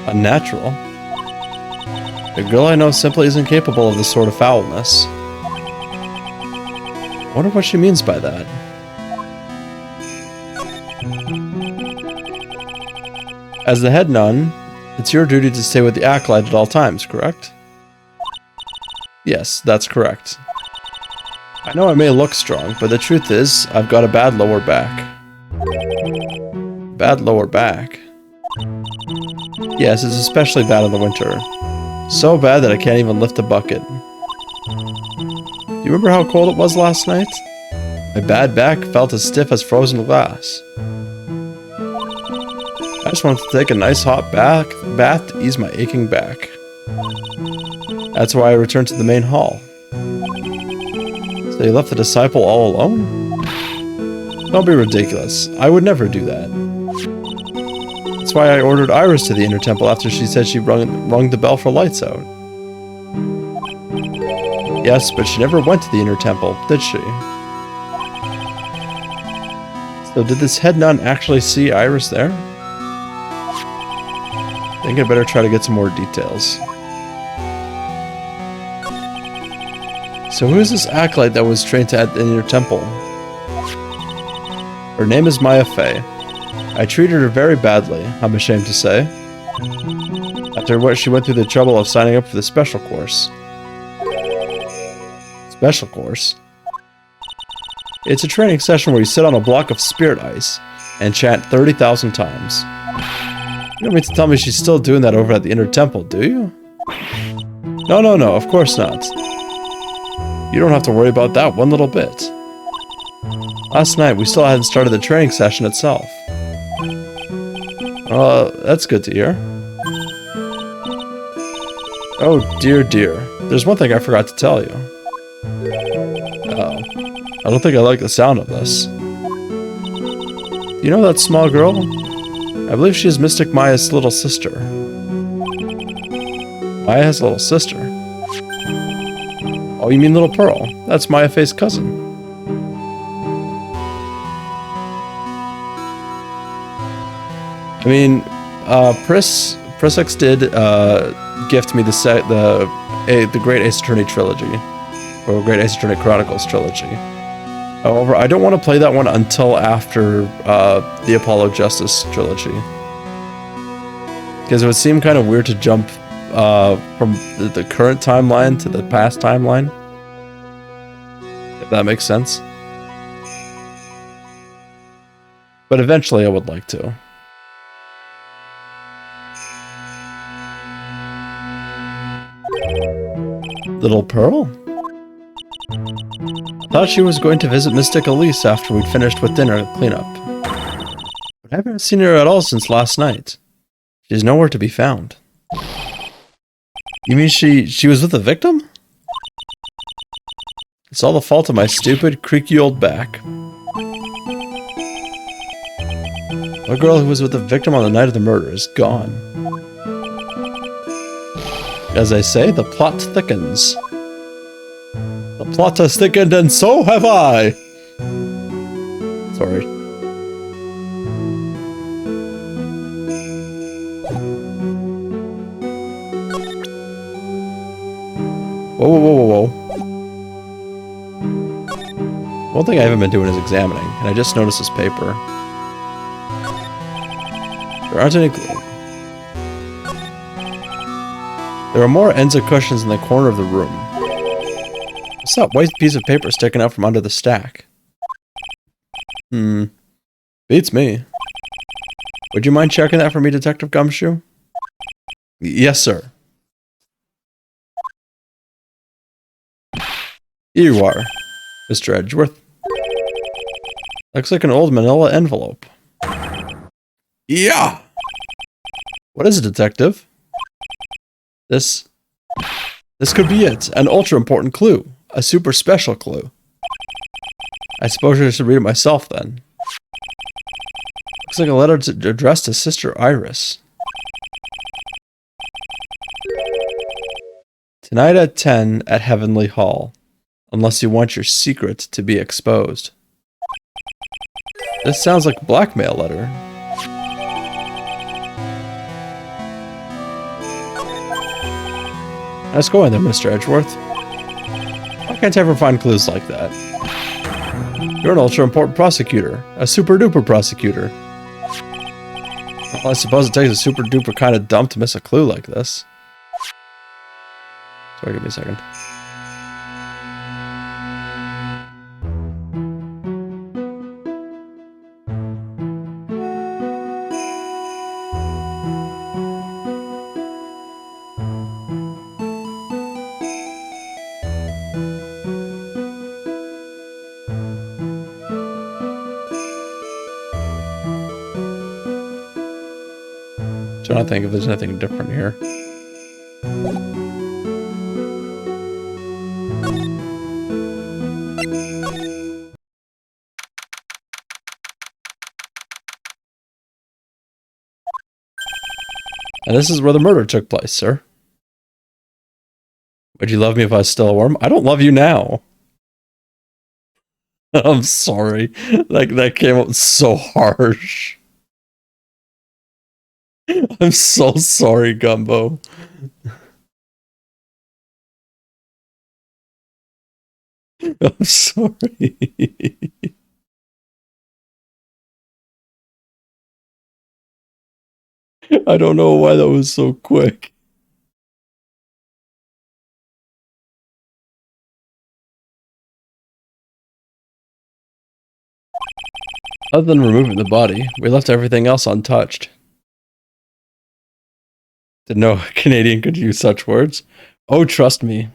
Speaker 1: Unnatural? The girl I know simply isn't capable of this sort of foulness. I wonder what she means by that. As the head nun, it's your duty to stay with the acolyte at all times, correct? Yes, that's correct. I know I may look strong, but the truth is, I've got a bad lower back. Bad lower back? Yes, it's especially bad in the winter. So bad that I can't even lift a bucket. Do you remember how cold it was last night? My bad back felt as stiff as frozen glass. I just wanted to take a nice hot bath to ease my aching back. That's why I returned to the main hall. So you left the disciple all alone? Don't be ridiculous. I would never do that. That's why I ordered Iris to the inner temple after she said she rung the bell for lights out. Yes, but she never went to the inner temple, did she? So did this head nun actually see Iris there? I think I'd better try to get some more details. So who is this acolyte that was trained to at the inner temple? Her name is Maya Fey. I treated her very badly, I'm ashamed to say. After what she went through the trouble of signing up for the special course. Special course? It's a training session where you sit on a block of spirit ice and chant 30,000 times. You don't mean to tell me she's still doing that over at the inner temple, do you? No, of course not. You don't have to worry about that one little bit. Last night, we still hadn't started the training session itself. That's good to hear. Oh, dear. There's one thing I forgot to tell you. Uh-oh. I don't think I like the sound of this. Do you know that small girl? I believe she is Mystic Maya's little sister. Maya has a little sister? Oh, you mean Little Pearl? That's Maya Fey's cousin. I mean, Prisix did gift me the Great Ace Attorney trilogy, or Great Ace Attorney Chronicles trilogy. However, I don't want to play that one until after the Apollo Justice trilogy, because it would seem kind of weird to jump from the current timeline to the past timeline, if that makes sense. But eventually, I would like to. Little Pearl? Thought she was going to visit Mystic Elise after we'd finished with dinner cleanup. But I haven't seen her at all since last night. She's nowhere to be found. You mean she was with the victim? It's all the fault of my stupid, creaky old back. The girl who was with the victim on the night of the murder is gone. As I say, the plot thickens. The plot has thickened, and so have I! Sorry. Whoa. One thing I haven't been doing is examining, and I just noticed this paper. There aren't any... There are more Enza cushions in the corner of the room. What's that white piece of paper sticking out from under the stack? Beats me. Would you mind checking that for me, Detective Gumshoe? Yes, sir. Here you are, Mr. Edgeworth. Looks like an old manila envelope. Yeah! What is it, Detective? This could be it. An ultra-important clue. A super special clue. I suppose I should read it myself, then. Looks like a letter addressed to Sister Iris. Tonight at 10 at Heavenly Hall. Unless you want your secret to be exposed. This sounds like a blackmail letter. Nice going there, Mr. Edgeworth. Why can't I ever find clues like that? You're an ultra-important prosecutor. A super-duper prosecutor. Well, I suppose it takes a super-duper kind of dump to miss a clue like this. Sorry, give me a second. Trying to think if there's anything different here. And this is where the murder took place, sir. Would you love me if I was still a worm? I don't love you now. I'm sorry. Like, that came out so harsh. I'm so sorry, Gumbo. I'm sorry. I don't know why that was so quick. Other than removing the body, we left everything else untouched. Didn't know a Canadian could use such words. Oh, trust me.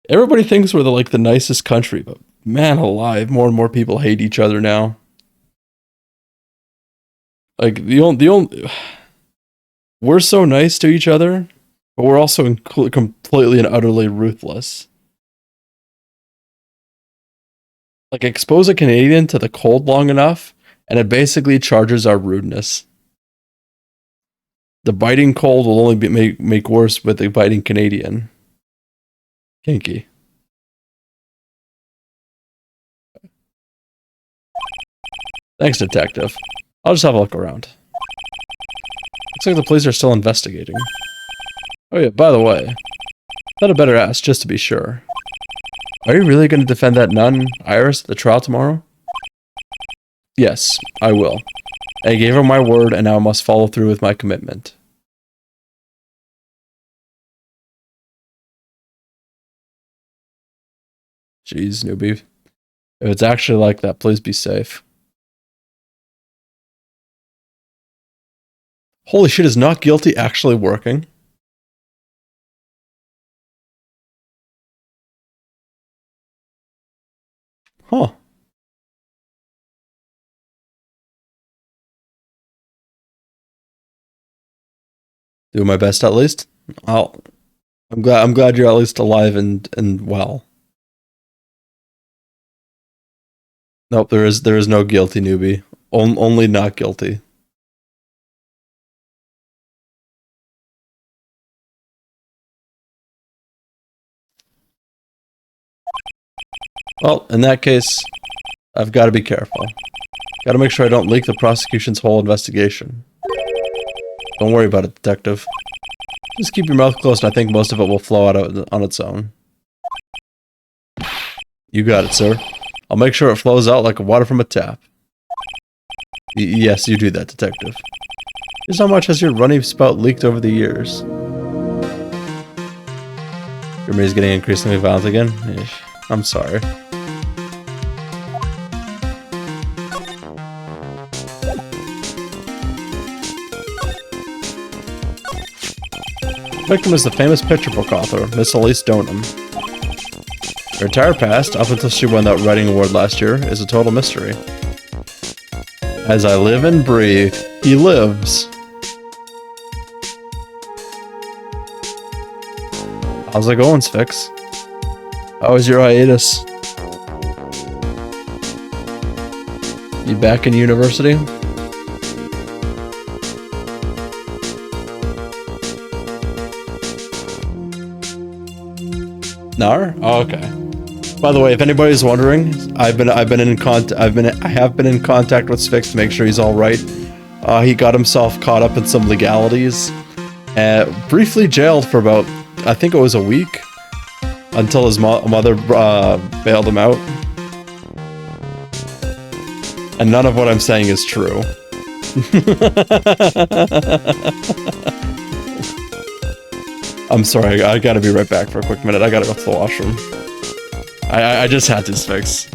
Speaker 1: Everybody thinks we're the nicest country, but man alive, more and more people hate each other now. Like, we're so nice to each other, but we're also completely and utterly ruthless. Like, expose a Canadian to the cold long enough, and it basically charges our rudeness. The biting cold will only make worse with the biting Canadian. Kinky. Thanks, detective. I'll just have a look around. Looks like the police are still investigating. Oh yeah, by the way, thought I better ask just to be sure. Are you really going to defend that nun, Iris, at the trial tomorrow? Yes, I will. I gave her my word, and now I must follow through with my commitment. Jeez, newbie. If it's actually like that, please be safe. Holy shit, is not guilty actually working? Huh. Do my best at least. I'm glad you're at least alive and well. Nope, there is no guilty, newbie. Only not guilty. Well, in that case, I've got to be careful. Got to make sure I don't leak the prosecution's whole investigation. Don't worry about it, detective. Just keep your mouth closed, and I think most of it will flow out on its own. You got it, sir. I'll make sure it flows out like water from a tap. Yes, you do that, detective. Just how much has your runny spout leaked over the years? Grimme's getting increasingly violent again? Eesh. I'm sorry. The victim is the famous picture book author, Miss Elise Donham. Her entire past, up until she won that writing award last year, is a total mystery. As I live and breathe, he lives. How's it going, Sphinx? How was your hiatus? You back in university? Nar? Oh, okay. By the way, if anybody's wondering, I have been in contact with Sphinx to make sure he's all right. He got himself caught up in some legalities, briefly jailed for about, I think it was a week, until his mother bailed him out. And none of what I'm saying is true. I'm sorry, I gotta be right back for a quick minute. I gotta go to the washroom. I just had to fix.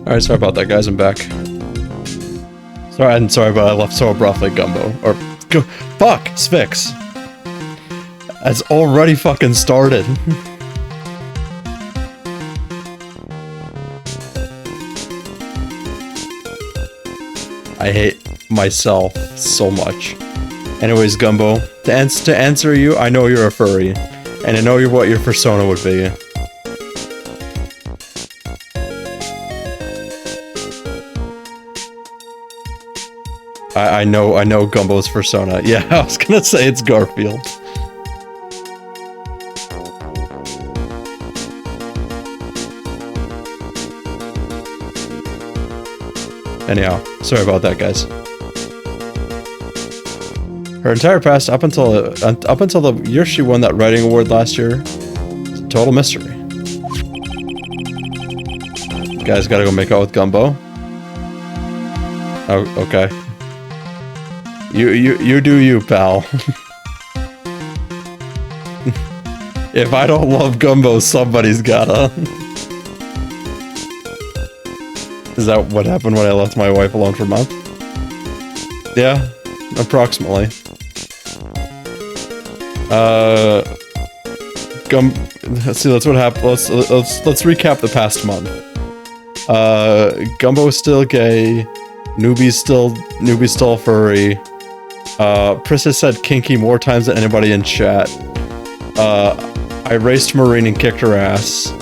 Speaker 1: Alright, sorry about that, guys. I'm back. Sorry, I'm sorry, but I left so abruptly, Gumbo. Or, fuck! Sphinx! It's already fucking started. I hate myself so much. Anyways, Gumbo, to answer you, I know you're a furry. And I know what your persona would be. I know Gumbo's persona. Yeah, I was gonna say it's Garfield. Anyhow, sorry about that, guys. Her entire past up until the year she won that writing award last year, is a total mystery. You guys gotta go make out with Gumbo. Oh, okay. You do you, pal. If I don't love Gumbo, somebody's gotta. Is that what happened when I left my wife alone for a month? Yeah, approximately. Let's see. That's what happened. Let's recap the past month. Gumbo's still gay. Newbie's still furry. Prissa said kinky more times than anybody in chat. I raced Marine and kicked her ass.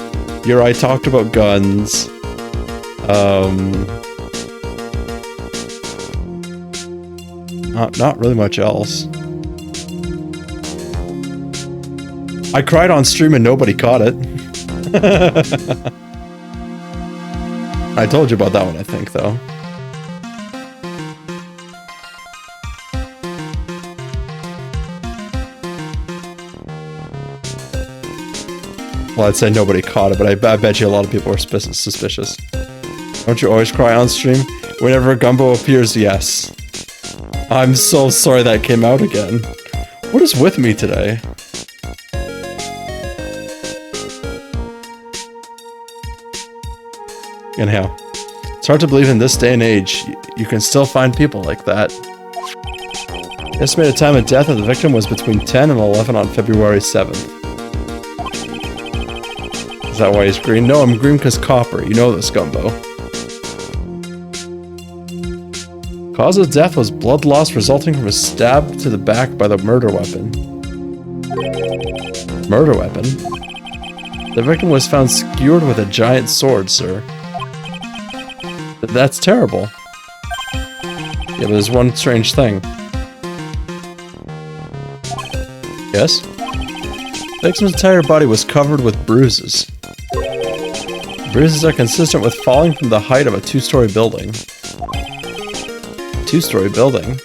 Speaker 1: I talked about guns. Not really much else. I cried on stream and nobody caught it. I told you about that one, I think, though. Well, I'd say nobody caught it, but I bet you a lot of people are suspicious. Don't you always cry on stream? Whenever Gumbo appears, yes. I'm so sorry that came out again. What is with me today? Anyhow, it's hard to believe in this day and age, you can still find people like that. The estimated time of death of the victim was between 10 and 11 on February 7th. Is that why he's green? No, I'm green because copper. You know this, Gumbo. Cause of death was blood loss resulting from a stab to the back by the murder weapon. Murder weapon? The victim was found skewered with a giant sword, sir. That's terrible. Yeah, but there's one strange thing. Yes? The victim's entire body was covered with bruises. Bruises are consistent with falling from the height of a two-story building. Two-story building?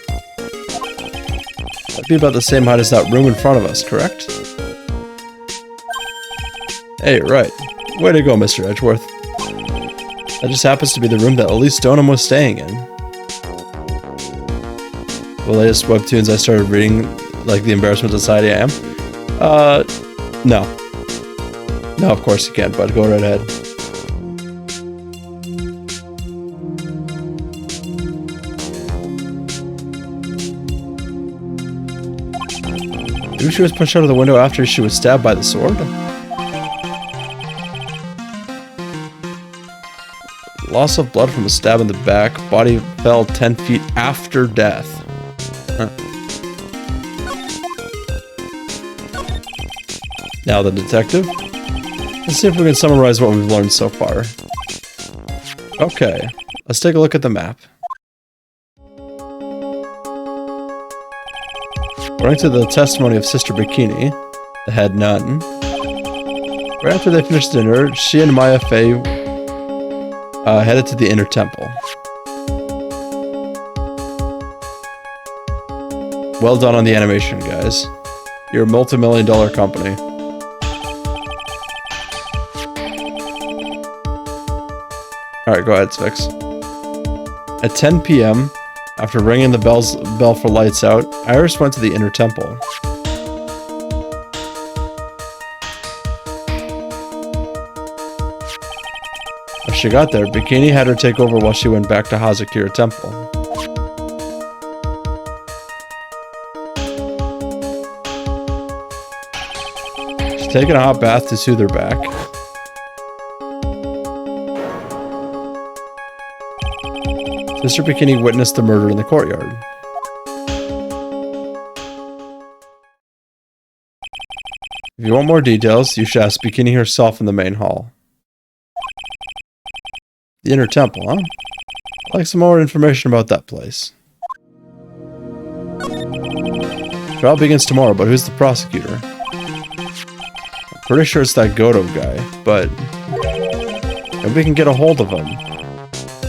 Speaker 1: That'd be about the same height as that room in front of us, correct? Hey, right. Way to go, Mr. Edgeworth. That just happens to be the room that Elise Stoneham was staying in. The latest webtoons I started reading, like The Embarrassment Society I am? No. No, of course you can't, bud. Go right ahead. Maybe she was pushed out of the window after she was stabbed by the sword? Loss of blood from a stab in the back. Body fell 10 feet after death. Huh. Now the detective. Let's see if we can summarize what we've learned so far. Okay, let's take a look at the map. According to the testimony of Sister Bikini, the head nun, right after they finished dinner, she and Maya Fey headed to the inner temple. Well done on the animation, guys. You're a multi-million-dollar company. Alright, go ahead, Sphinx. At 10 p.m., after ringing the bell for lights out, Iris went to the inner temple. When she got there, Bikini had her take over while she went back to Hazakura Temple. She's taking a hot bath to soothe her back. Sister Bikini witnessed the murder in the courtyard. If you want more details, you should ask Bikini herself in the main hall. The Inner Temple, huh? I'd like some more information about that place. Trial begins tomorrow, but who's the prosecutor? I'm pretty sure it's that Goto guy, but maybe we can get a hold of him.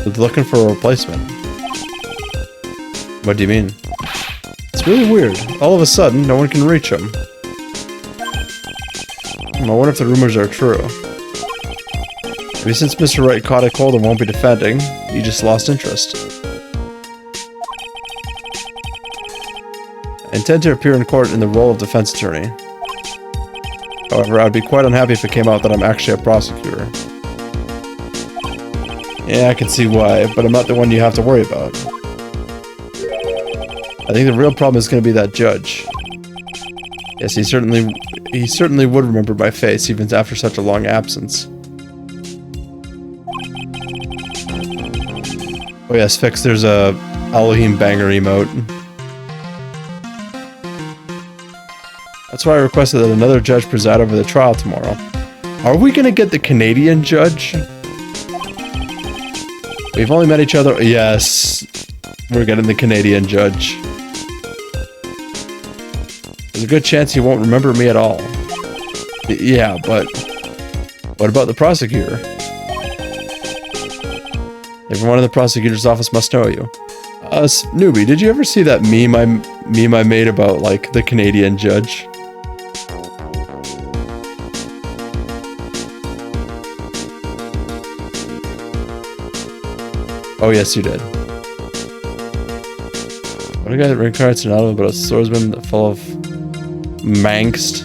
Speaker 1: They're looking for a replacement. What do you mean? It's really weird. All of a sudden, no one can reach him. I wonder if the rumors are true. Maybe since Mr. Wright caught a cold and won't be defending, he just lost interest. I intend to appear in court in the role of defense attorney. However, I'd be quite unhappy if it came out that I'm actually a prosecutor. Yeah, I can see why, but I'm not the one you have to worry about. I think the real problem is going to be that judge. Yes, he certainly would remember my face even after such a long absence. Oh yes, Fix, there's a Elohim banger emote. That's why I requested that another judge preside over the trial tomorrow. Are we gonna get the Canadian judge? We've only met each other. Yes, we're getting the Canadian judge. There's a good chance he won't remember me at all. Yeah, but what about the prosecutor? Everyone in the prosecutor's office must know you. Newbie, did you ever see that meme I made about, like, the Canadian judge? Oh, yes, you did. What a guy that reincarnates an album about a swordsman full of Mangst.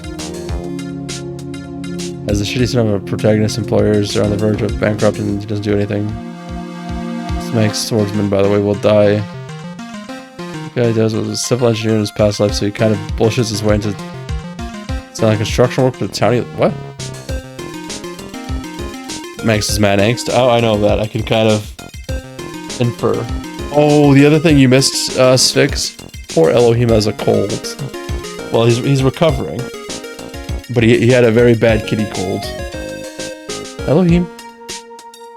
Speaker 1: As the shitty son of a protagonist, employers are on the verge of bankrupt and he doesn't do anything. This Mangst swordsman, by the way, will die. The guy does was a civil engineer in his past life, so he kind of bullshits his way into selling construction work for the townie. What? Mangst is mad angst. Oh, I know that. I can kind of infer. Oh, the other thing you missed, Sphinx. Poor Elohim has a cold. Well, he's recovering. But he had a very bad kitty cold. Elohim.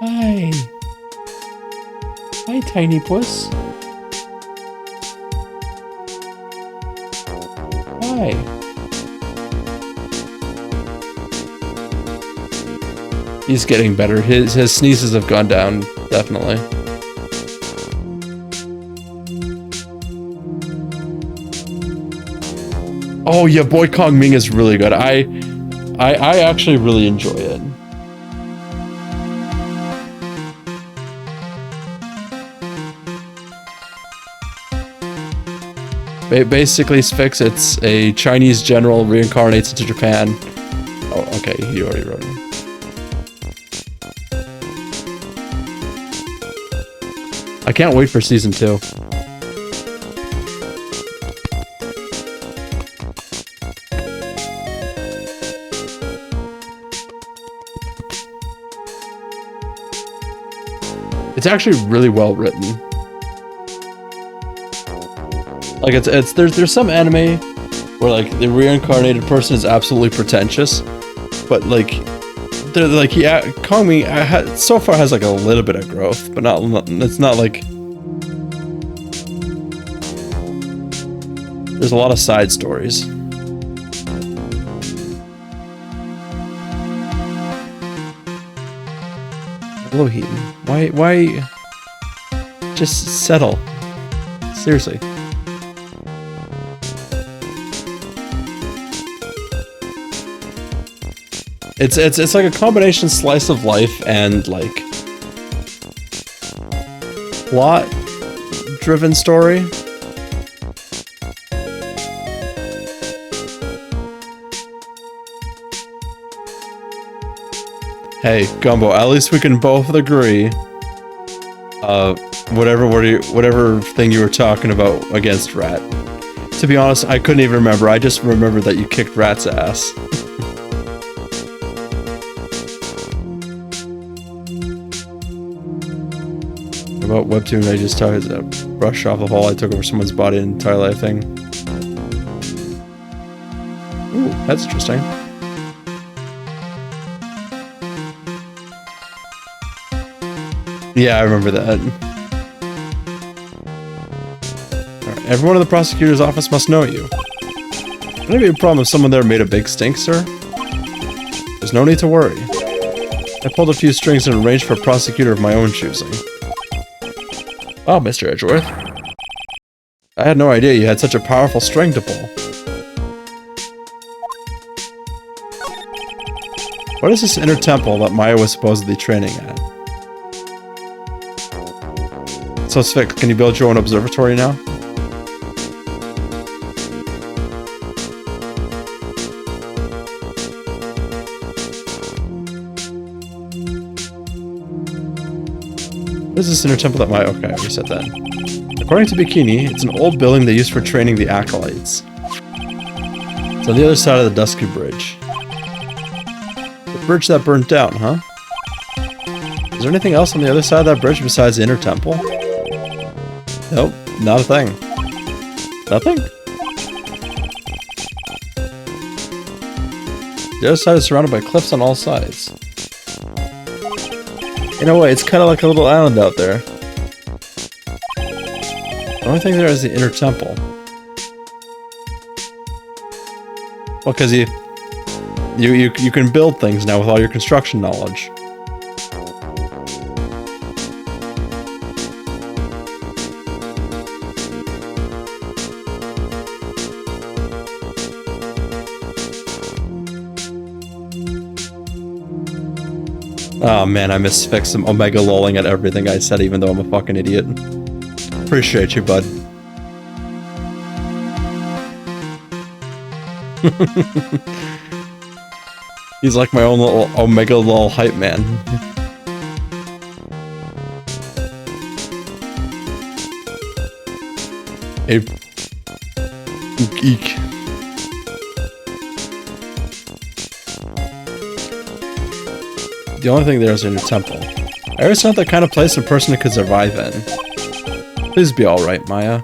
Speaker 1: Hi. Hi, tiny puss. Hi. He's getting better. His sneezes have gone down, definitely. Oh yeah, Boy Kong Ming is really good. I actually really enjoy it. Basically, Sphinx, it's a Chinese general reincarnates into Japan. Oh, okay, he already wrote it. I can't wait for season 2. It's actually really well written. Like there's some anime where like the reincarnated person is absolutely pretentious, but like they're like Kong Ming so far has like a little bit of growth, but it's not like there's a lot of side stories. Elohim, why just settle? Seriously. It's like a combination slice of life and like plot driven story. Hey, Gumbo, at least we can both agree. Whatever thing you were talking about against Rat. To be honest, I couldn't even remember. I just remembered that you kicked Rat's ass. About Webtoon, I just tried to brush off the hole I took over someone's body and entire life thing. Ooh, that's interesting. Yeah, I remember that. Right, everyone in the prosecutor's office must know you. Wouldn't it be a problem if someone there made a big stink, sir? There's no need to worry. I pulled a few strings and arranged for a prosecutor of my own choosing. Oh, Mr. Edgeworth. I had no idea you had such a powerful string to pull. What is this inner temple that Maya was supposedly training at? So Sphinx, can you build your own observatory now? What is this inner temple that Maya... Okay, we said that. According to Bikini, it's an old building they used for training the acolytes. It's on the other side of the Dusky Bridge. The bridge that burnt down, huh? Is there anything else on the other side of that bridge besides the inner temple? Nope, not a thing. Nothing? The other side is surrounded by cliffs on all sides. In a way, it's kind of like a little island out there. The only thing there is the inner temple. Well, because you can build things now with all your construction knowledge. Oh man, I misfixed some omega lolling at everything I said, even though I'm a fucking idiot. Appreciate you, bud. He's like my own little omega lol hype man. A geek. The only thing there is in a temple. I always thought that kind of place a person could survive in. Please be alright, Maya.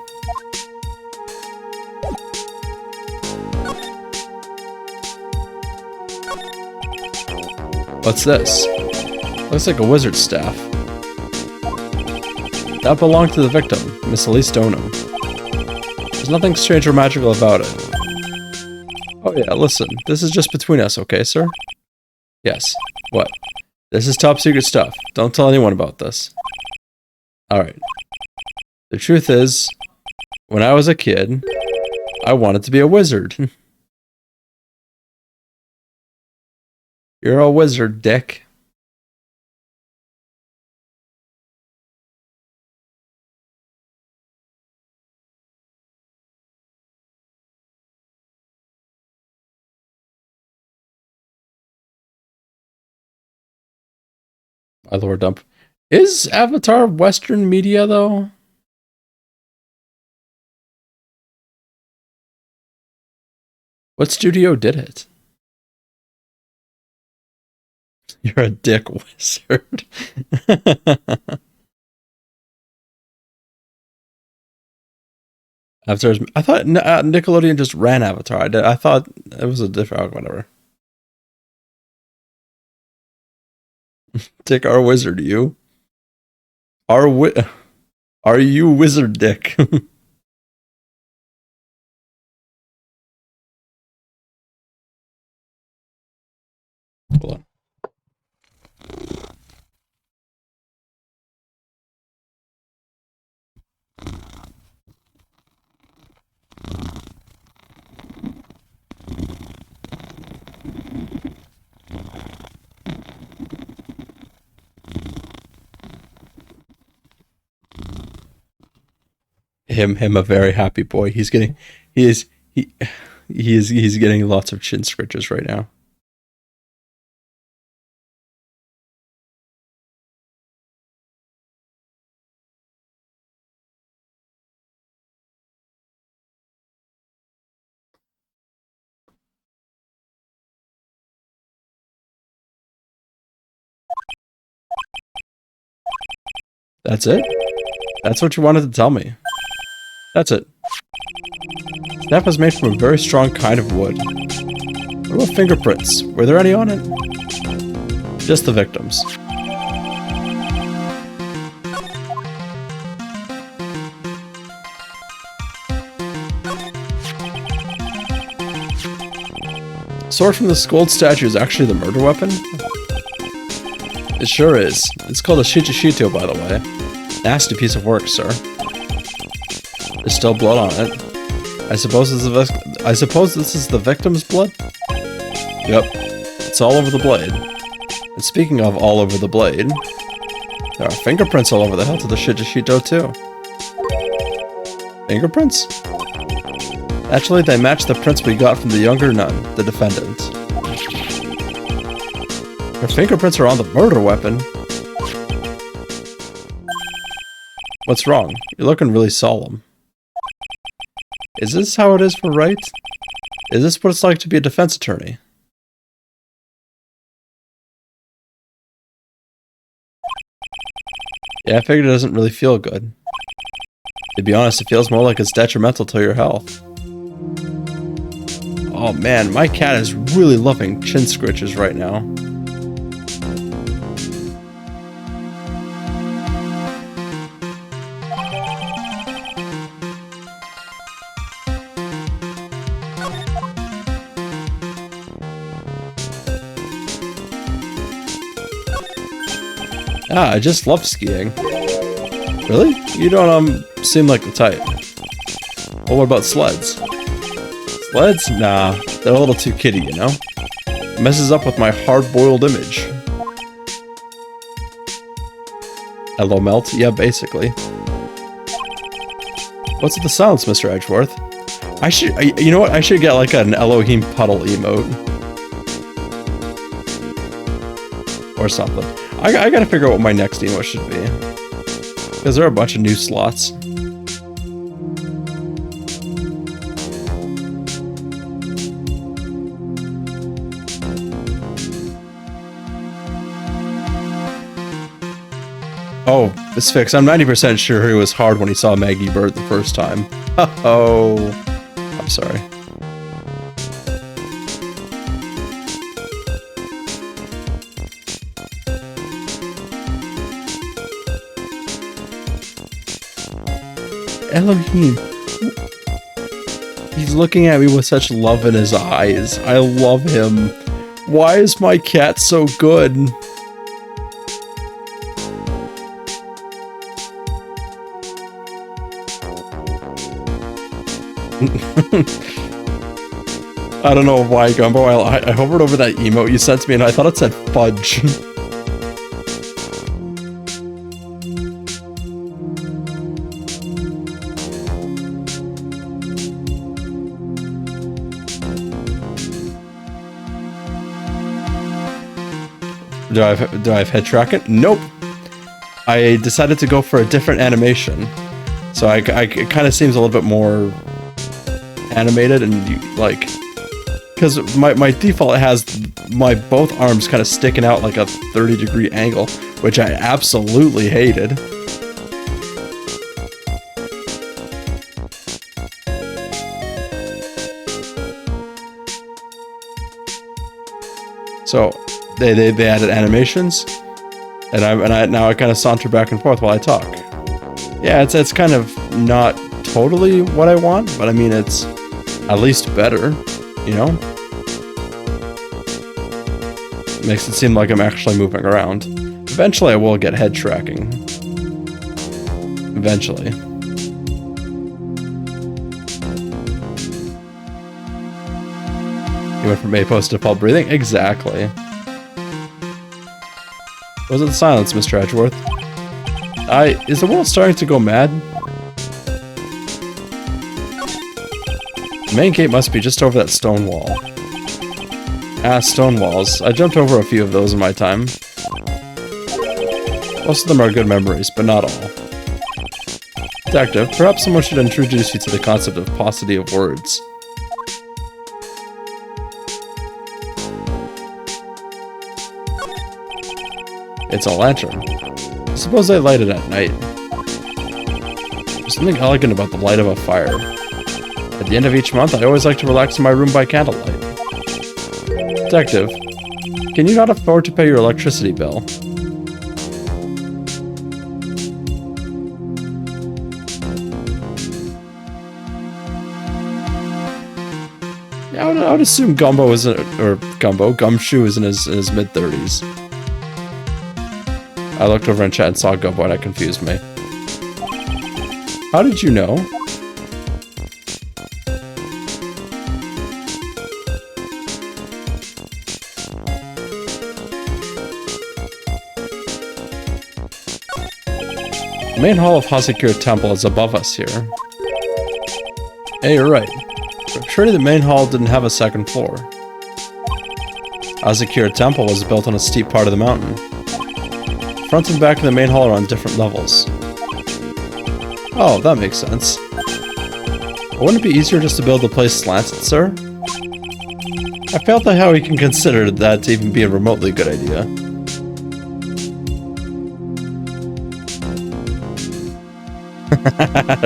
Speaker 1: What's this? Looks like a wizard's staff. That belonged to the victim, Miss Elise Donham. There's nothing strange or magical about it. Oh yeah, listen, this is just between us, okay, sir? Yes. What? This is top secret stuff. Don't tell anyone about this. Alright. The truth is, when I was a kid, I wanted to be a wizard. You're a wizard, dick. My lord dump. Is Avatar Western media, though? What studio did it? You're a dick wizard. Avatar's, I thought Nickelodeon just ran Avatar. I thought it was a different... whatever. Dick our wizard, you. Are you wizard dick? Hold on. Him a very happy boy. He's getting he's getting lots of chin scratches right now. That's it? That's what you wanted to tell me. That's it. Snap was made from a very strong kind of wood. What about fingerprints? Were there any on it? Just the victims. Sword from the gold statue is actually the murder weapon? It sure is. It's called a Shichishito, by the way. Nasty piece of work, sir. There's still blood on it. I suppose this is the victim's blood? Yep. It's all over the blade. And speaking of all over the blade, there are fingerprints all over the hilt of the Shichishito, too. Fingerprints? Actually, they match the prints we got from the younger nun, the defendant. Her fingerprints are on the murder weapon. What's wrong? You're looking really solemn. Is this how it is for right? Is this what it's like to be a defense attorney? Yeah, I figured it doesn't really feel good. To be honest, it feels more like it's detrimental to your health. Oh man, my cat is really loving chin scritches right now. Ah, I just love skiing. Really? You don't, seem like the type. Well, what about sleds? Sleds? Nah, they're a little too kiddie, you know? It messes up with my hard-boiled image. Hello, Melt? Yeah, basically. What's with the silence, Mr. Edgeworth? You know what? I should get like an Elohim puddle emote. Or something. I gotta figure out what my next emote should be. Because there are a bunch of new slots. Oh, this fix. I'm 90% sure he was hard when he saw Maggie Bird the first time. Oh, I'm sorry. Elohim. He's looking at me with such love in his eyes. I love him. Why is my cat so good? I don't know why, Gumbo. I hovered over that emote you sent me and I thought it said fudge. Do I have head tracking? Nope. I decided to go for a different animation. So it kind of seems a little bit more animated and like, because my default has my both arms kind of sticking out like a 30-degree angle, which I absolutely hated. So they added animations, and I now I kind of saunter back and forth while I talk. Yeah, it's kind of not totally what I want, but I mean it's at least better, you know? Makes it seem like I'm actually moving around. Eventually I will get head tracking. Eventually. You went from A-pose to default breathing? Exactly. Was it the silence, Mr. Edgeworth? Is the world starting to go mad? The main gate must be just over that stone wall. Ah, stone walls. I jumped over a few of those in my time. Most of them are good memories, but not all. Detective, perhaps someone should introduce you to the concept of paucity of words. It's a lantern. Suppose I light it at night. There's something elegant about the light of a fire. At the end of each month, I always like to relax in my room by candlelight. Detective, can you not afford to pay your electricity bill? Yeah, I would assume Gumshoe is in his mid-30s. I looked over in chat and saw Gumbo and that confused me. How did you know? The main hall of Hasakura Temple is above us here. Hey, you're right. But surely the main hall didn't have a second floor. Hasakura Temple was built on a steep part of the mountain. Front and back of the main hall are on different levels. Oh, that makes sense. But wouldn't it be easier just to build the place slanted, sir? I felt like how he can consider that to even be a remotely good idea.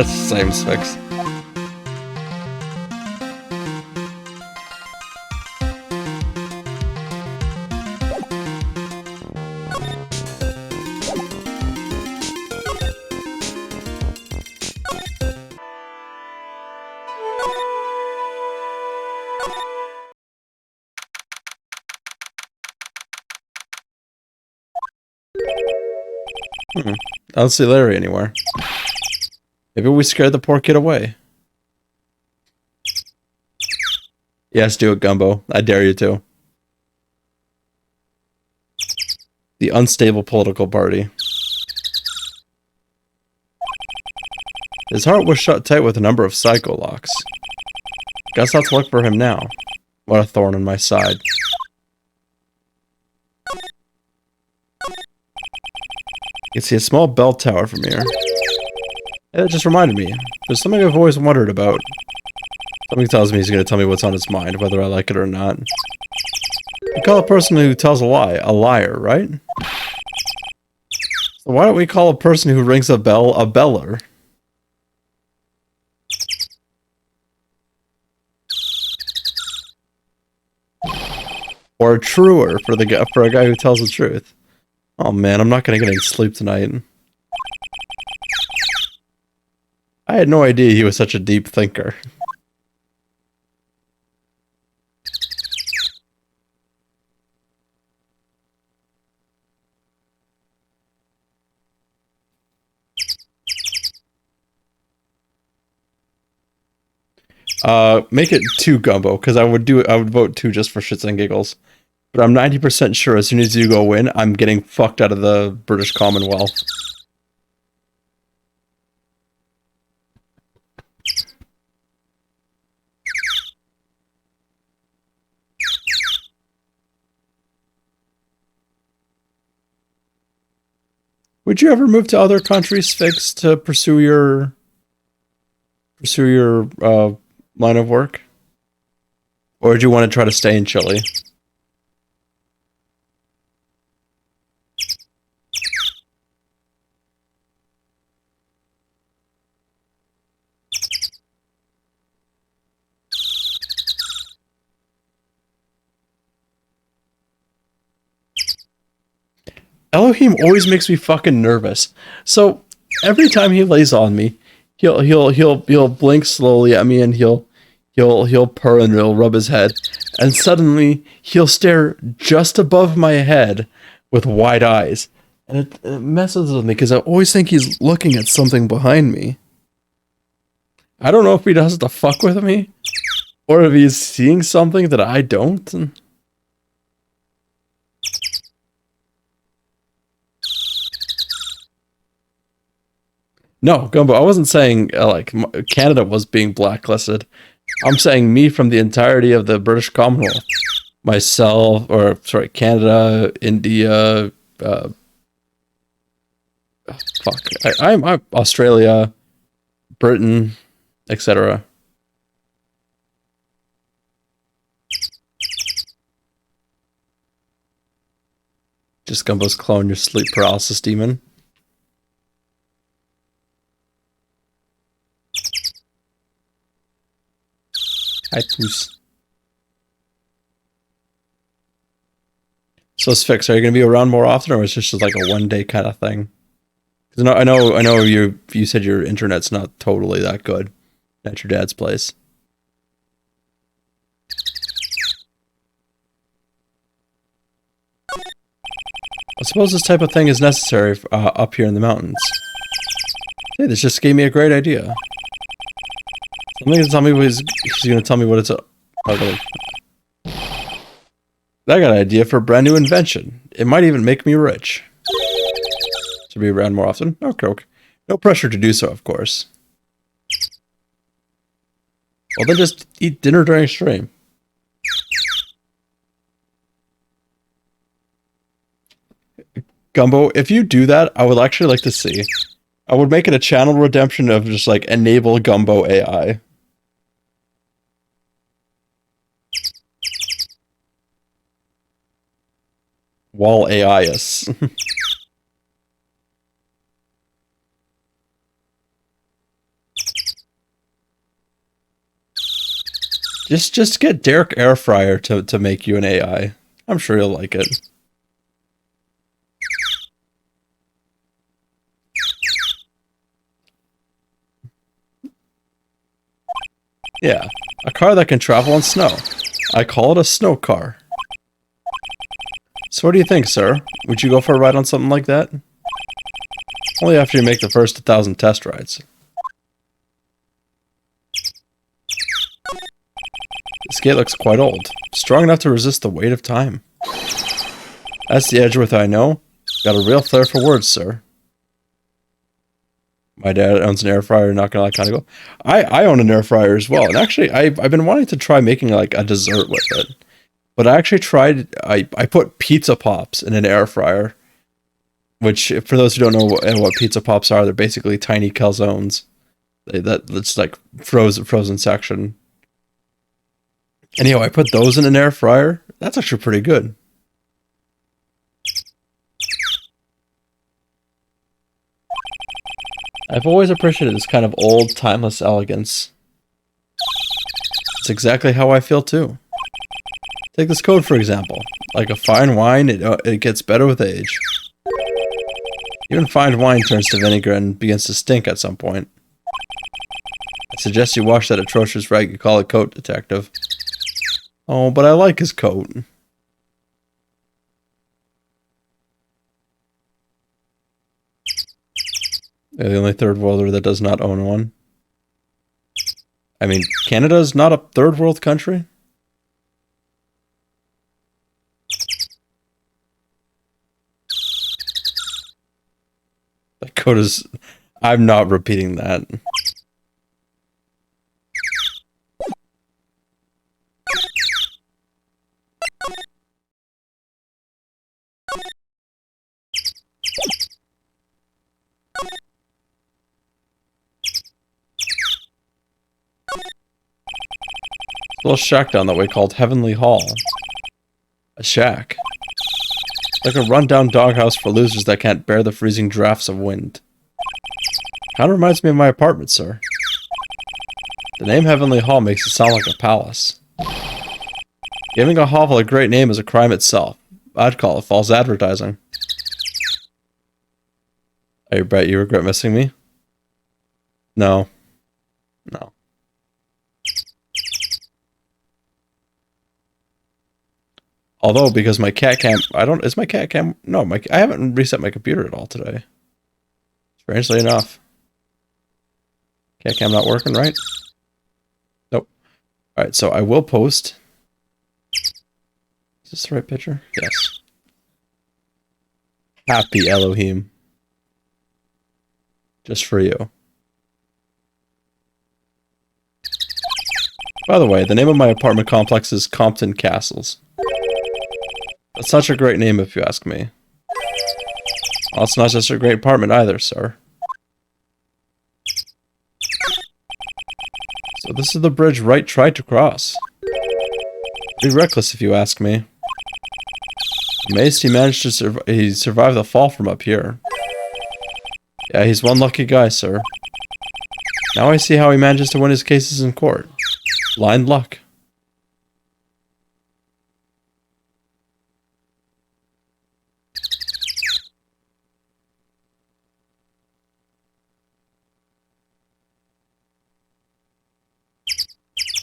Speaker 1: Same fix. I don't see Larry anywhere. Maybe we scared the poor kid away. Yes, do it, Gumbo. I dare you to. The unstable political party. His heart was shut tight with a number of psycho locks. Guess I'll have to look for him now. What a thorn in my side. You can see a small bell tower from here. It just reminded me. There's something I've always wondered about. Something tells me he's going to tell me what's on his mind, whether I like it or not. You call a person who tells a liar, right? So why don't we call a person who rings a bell a beller? Or a truer for a guy who tells the truth. Oh man, I'm not gonna get any sleep tonight. I had no idea he was such a deep thinker. Make it 2 Gumbo, because I would vote 2 just for shits and giggles. But I'm 90% sure as soon as you go in, I'm getting fucked out of the British Commonwealth. Would you ever move to other countries, Fix, to pursue your line of work? Or would you want to try to stay in Chile? Elohim always makes me fucking nervous. So every time he lays on me, he'll blink slowly at me and he'll purr and he'll rub his head, and suddenly he'll stare just above my head with wide eyes, and it messes with me because I always think he's looking at something behind me. I don't know if he does to fuck with me, or if he's seeing something that I don't. No, Gumbo, I wasn't saying like Canada was being blacklisted. I'm saying me from the entirety of the British Commonwealth. Myself, or sorry, Canada, India, fuck. I'm Australia, Britain, etc. Just Gumbo's clone, your sleep paralysis demon. Hi, Poos. So, Sphinx, are you going to be around more often, or is this just like a one-day kind of thing? Because I know you said your internet's not totally that good at your dad's place. I suppose this type of thing is necessary up here in the mountains. Hey, this just gave me a great idea. Somebody's gonna tell me he's gonna tell me what it's. Okay. I got an idea for a brand new invention. It might even make me rich. To be around more often. Okay, okay. No pressure to do so, of course. Well, then just eat dinner during stream. Gumbo, if you do that, I would actually like to see. I would make it a channel redemption of just like enable Gumbo AI. Wall AIs. just get Derek Airfryer to make you an AI. I'm sure you'll like it. Yeah, a car that can travel on snow. I call it a snow car. So what do you think, sir? Would you go for a ride on something like that? Only after you make the first 1,000 test rides. This gate looks quite old. Strong enough to resist the weight of time. That's the Edgeworth I know. Got a real flair for words, sir. My dad owns an air fryer, not gonna kind of go. I own an air fryer as well, and actually I've been wanting to try making like a dessert with it. But I actually tried. I put pizza pops in an air fryer, which for those who don't know what pizza pops are, they're basically tiny calzones. That's like frozen section. Anyhow, I put those in an air fryer. That's actually pretty good. I've always appreciated this kind of old, timeless elegance. It's exactly how I feel too. Take this code for example. Like a fine wine, it gets better with age. Even fine wine turns to vinegar and begins to stink at some point. I suggest you wash that atrocious rag you call a coat, detective. Oh, but I like his coat. They're the only third worlder that does not own one. I mean, Canada is not a third world country. That code is... I'm not repeating that. A little shack down that way called Heavenly Hall. A shack. Like a rundown doghouse for losers that can't bear the freezing drafts of wind. Kinda reminds me of my apartment, sir. The name Heavenly Hall makes it sound like a palace. Giving a hovel a great name is a crime itself. I'd call it false advertising. I bet you regret missing me? No. No. Although, because my cat cam... Is my cat cam... No, I haven't reset my computer at all today. Strangely enough. Cat cam not working, right? Nope. Alright, so I will post... Is this the right picture? Yes. Happy Elohim. Just for you. By the way, the name of my apartment complex is Compton Castles. That's such a great name if you ask me. Well, it's not just a great apartment either, sir. So this is the bridge Wright tried to cross. Pretty reckless if you ask me. Amazed he managed to survive the fall from up here. Yeah, he's one lucky guy, sir. Now I see how he manages to win his cases in court. Blind luck.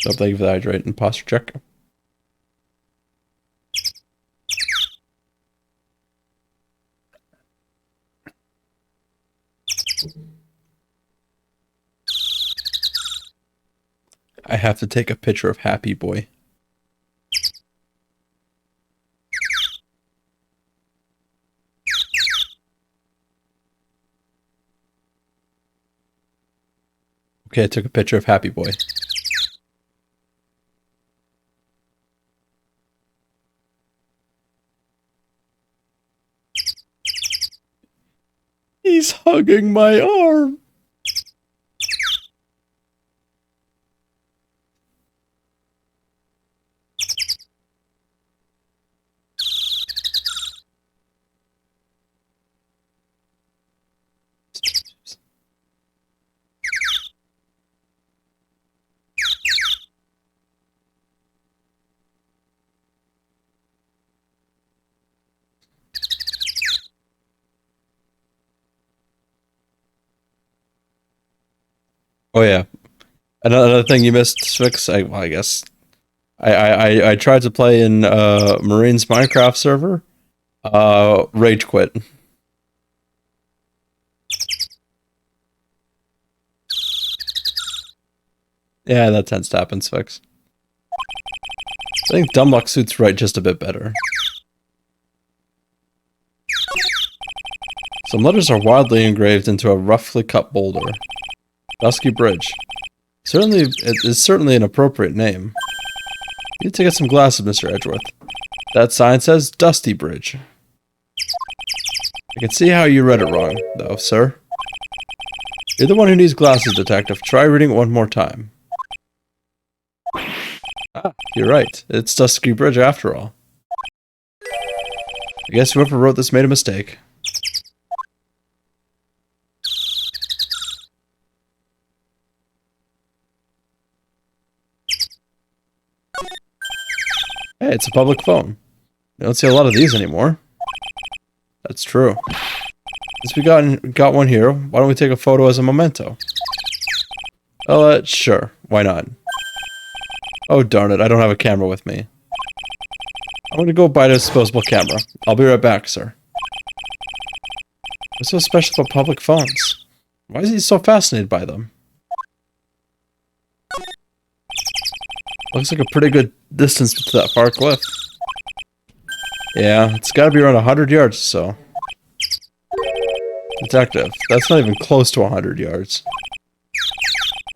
Speaker 1: So thank you for the hydrate and posture check. I have to take a picture of Happy Boy. Okay, I took a picture of Happy Boy. He's hugging my arm. Oh yeah. Another thing you missed, Sphinx. I guess I tried to play in Marine's Minecraft server. Rage quit. Yeah, that tends to happen, Sphinx. I think Dumbluck suits right just a bit better. Some letters are wildly engraved into a roughly cut boulder. Dusky Bridge. It is certainly an appropriate name. You need to get some glasses, Mr. Edgeworth. That sign says Dusty Bridge. I can see how you read it wrong, though, sir. You're the one who needs glasses, detective. Try reading it one more time. Ah, you're right. It's Dusky Bridge after all. I guess whoever wrote this made a mistake. Hey, it's a public phone. You don't see a lot of these anymore. That's true. Since we got one here, why don't we take a photo as a memento? Sure. Why not? Oh, darn it. I don't have a camera with me. I'm gonna go buy a disposable camera. I'll be right back, sir. What's so special about public phones? Why is he so fascinated by them? Looks like a pretty good distance to that far cliff. Yeah, it's gotta be around 100 yards or so. Detective, that's not even close to 100 yards.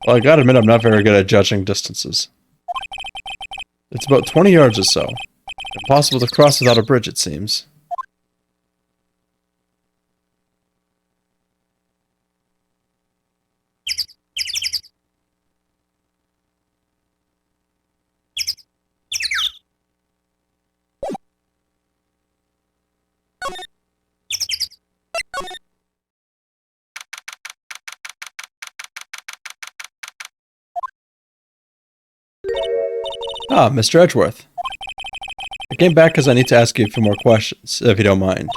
Speaker 1: Well, I gotta admit I'm not very good at judging distances. It's about 20 yards or so. Impossible to cross without a bridge, it seems. Ah, Mr. Edgeworth. I came back because I need to ask you a few more questions, if you don't mind.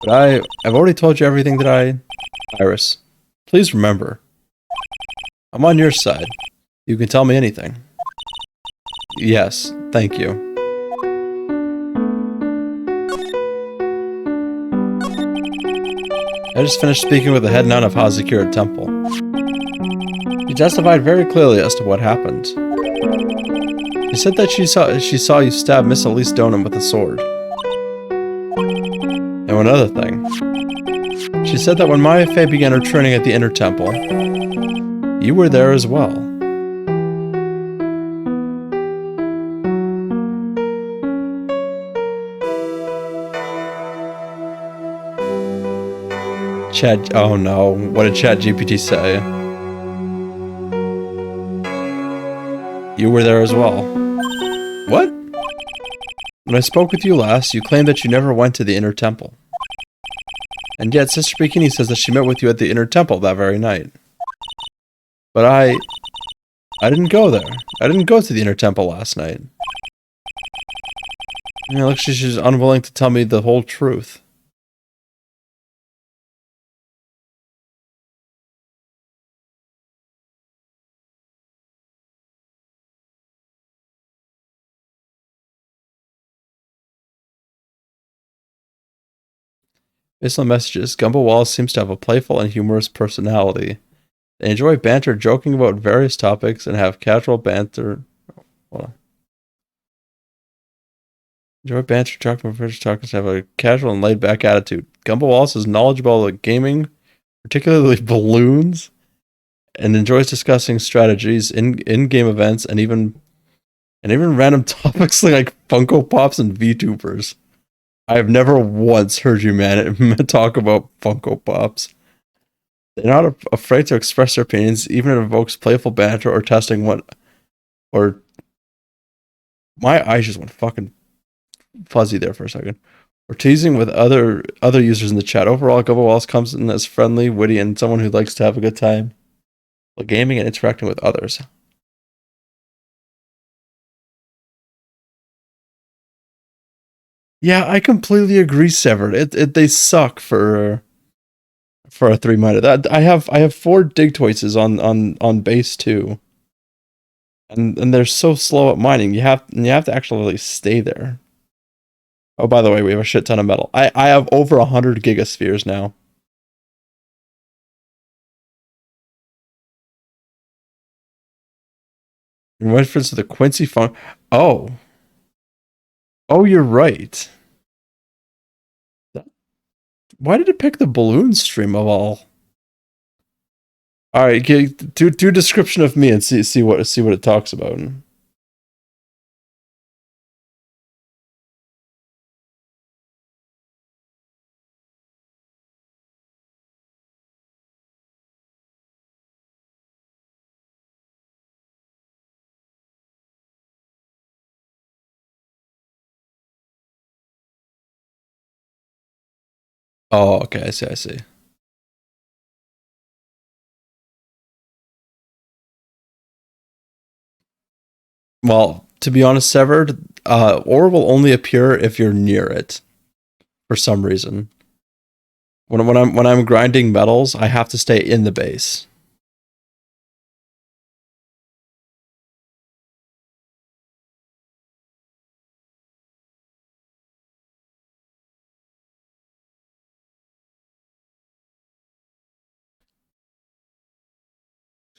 Speaker 1: But I've already told you everything that Iris, please remember. I'm on your side. You can tell me anything. Yes, thank you. I just finished speaking with the head nun of Hazakura Temple. She testified very clearly as to what happened. She said that she saw you stab Miss Elise Donham with a sword. And one other thing. She said that when Maya Fey began her training at the Inner Temple, you were there as well. Oh no, what did ChatGPT say? You were there as well. What? When I spoke with you last, you claimed that you never went to the Inner Temple. And yet Sister Bikini says that she met with you at the Inner Temple that very night. But I didn't go there. I didn't go to the Inner Temple last night. It looks like she's unwilling to tell me the whole truth. Based on messages, Gumbo Wallace seems to have a playful and humorous personality. They enjoy banter, joking about various topics, and have casual banter. Hold on. Enjoy banter, joking about various topics, and have a casual and laid-back attitude. Gumbo Wallace is knowledgeable about gaming, particularly balloons, and enjoys discussing strategies in-game events and even random topics like Funko Pops and VTubers. I have never once heard you talk about Funko Pops. They're not afraid to express their opinions, even if it evokes playful banter or testing or my eyes just went fucking fuzzy there for a second. Or teasing with other users in the chat. Overall, Gumbo Wallace comes in as friendly, witty, and someone who likes to have a good time while gaming and interacting with others. Yeah, I completely agree, Severed. They suck for a 3-minded. I have 4 dig choices on base 2. And they're so slow at mining. You have to actually stay there. Oh, by the way, we have a shit ton of metal. I have over 100 gigaspheres now. In reference to the Quincy funk. Oh, you're right. Why did it pick the balloon stream of all? All right, do description of me and see what it talks about. Oh, okay, I see. Well, to be honest, Severed, ore will only appear if you're near it, for some reason. When I'm grinding metals, I have to stay in the base.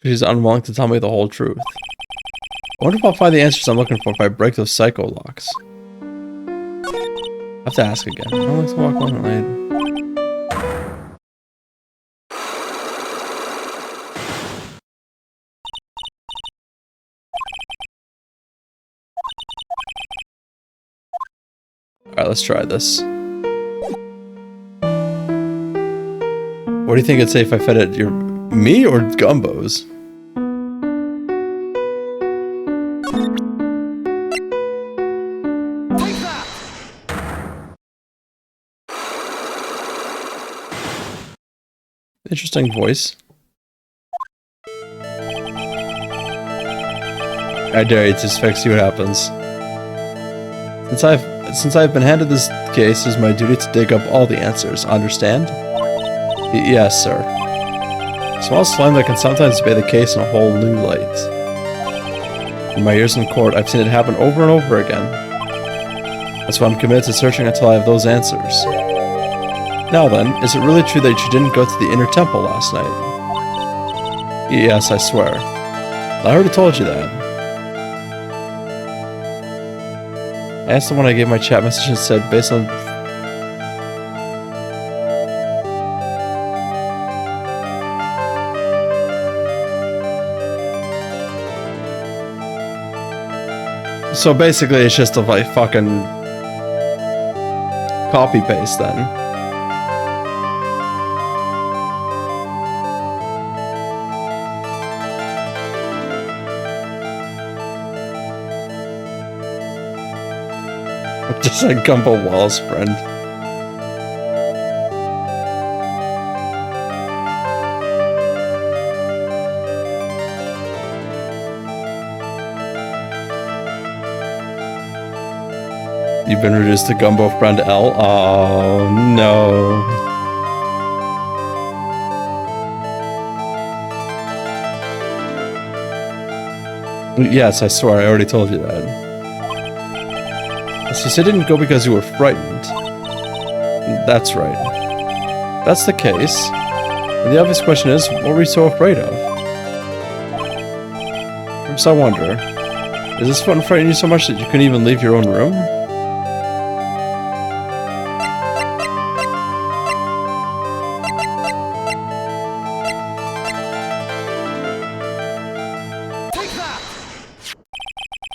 Speaker 1: She's unwilling to tell me the whole truth. I wonder if I'll find the answers I'm looking for if I break those psycho locks. I have to ask again. I don't like to walk on lane. Alright, let's try this. What do you think it'd say if I fed it me or Gumbo's? Interesting voice. I dare you to just see what happens. Since I've been handed this case, it is my duty to dig up all the answers. Understand? Yes, sir. Small slime that can sometimes be the case in a whole new light. In my years in court, I've seen it happen over and over again. That's why I'm committed to searching until I have those answers. Now then, is it really true that you didn't go to the inner temple last night? Yes, I swear. I already told you that. I asked him when I gave my chat message and said, based on... So basically it's just a like fucking copy paste then. Just like Gumbo Wallace friend. You've been reduced to Gumbo friend L? Oh no. Yes, I swear, I already told you that. She said didn't go because you were frightened. That's right. that's the case, and the obvious question is, what were you so afraid of? Perhaps I wonder, is this one frightening you so much that you couldn't even leave your own room?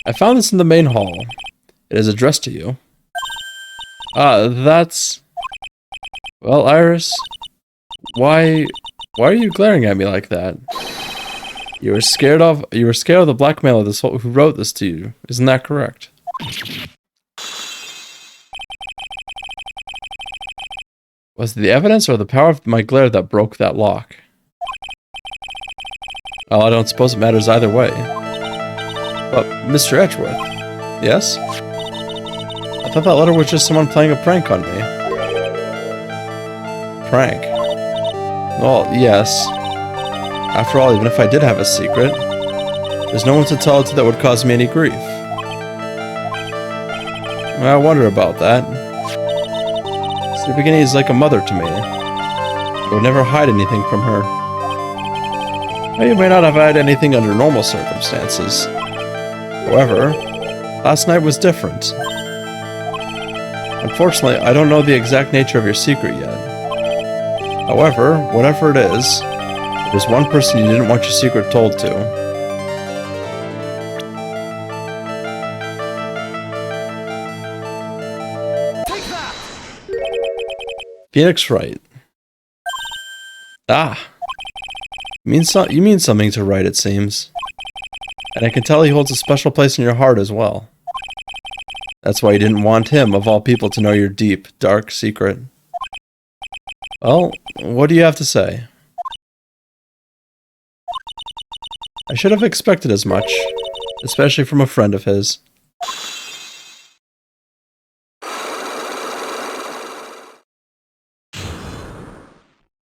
Speaker 1: I found this in the main hall. It is addressed to you. That's... Well, Iris, why are you glaring at me like that? You were scared of the blackmailer who wrote this to you. Isn't that correct? Was it the evidence or the power of my glare that broke that lock? Well, I don't suppose it matters either way. But, Mr. Edgeworth, yes? I thought that letter was just someone playing a prank on me. Prank? Well, yes. After all, even if I did have a secret, there's no one to tell it to that would cause me any grief. I wonder about that. Sleeping is like a mother to me. I would never hide anything from her. Well, you may not have had anything under normal circumstances. However, last night was different. Unfortunately, I don't know the exact nature of your secret yet. However, whatever it is, there's one person you didn't want your secret told to. Take that! Phoenix Wright. Ah. You mean something to Wright, it seems. And I can tell he holds a special place in your heart as well. That's why you didn't want him, of all people, to know your deep, dark secret. Well, what do you have to say? I should have expected as much, especially from a friend of his.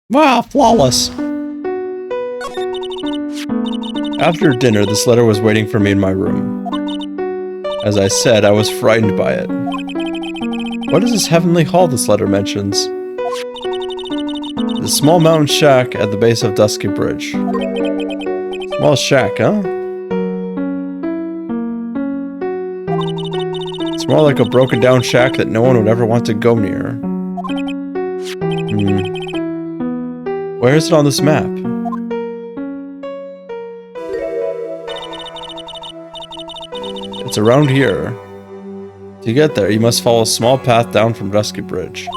Speaker 1: Wow, flawless! After dinner, this letter was waiting for me in my room. As I said, I was frightened by it. What is this heavenly hall this letter mentions? The small mountain shack at the base of Dusky Bridge. Small shack, huh? It's more like a broken down shack that no one would ever want to go near. Where is it on this map? It's around here. To get there, you must follow a small path down from Dusky Bridge.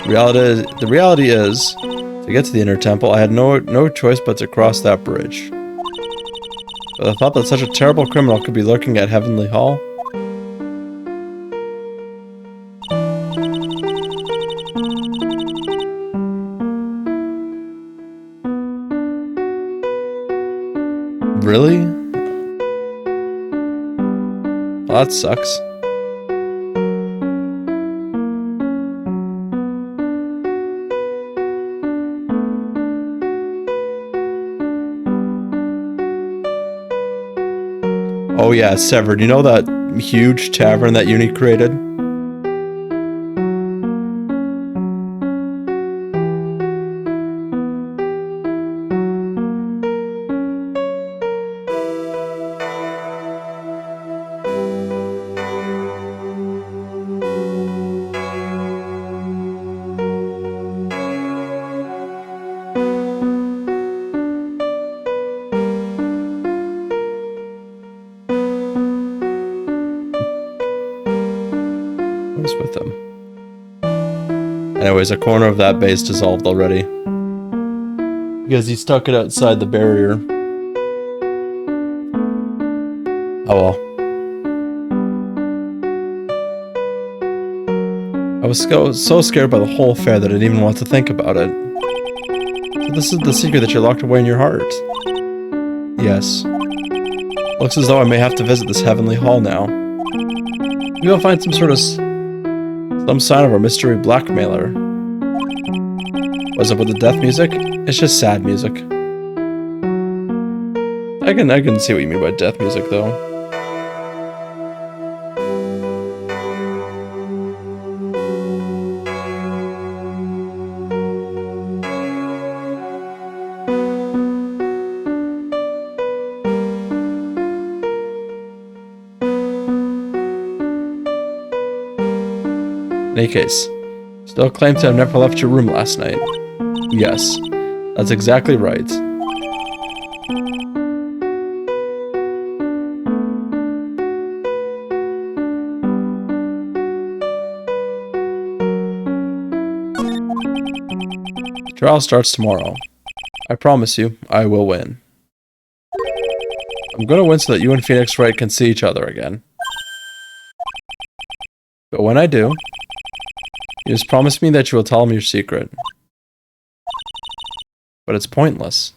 Speaker 1: The reality is, to get to the inner temple, I had no choice but to cross that bridge. But the thought that such a terrible criminal could be lurking at Heavenly Hall? Really? Well, that sucks. Oh yeah, Severed. You know that huge tavern that Uni created? What is with them? Anyways, a corner of that base dissolved already. Because he stuck it outside the barrier. Oh well. I was so scared by the whole affair that I didn't even want to think about it. So this is the secret that you locked away in your heart. Yes. Looks as though I may have to visit this heavenly hall now. Maybe I'll find some sign of our mystery blackmailer. What's up with the death music? It's just sad music. I can see what you mean by death music though. In any case, still claim to have never left your room last night. Yes, that's exactly right. The trial starts tomorrow. I promise you, I will win. I'm gonna win so that you and Phoenix Wright can see each other again. But when I do, you just promise me that you will tell him your secret. But it's pointless.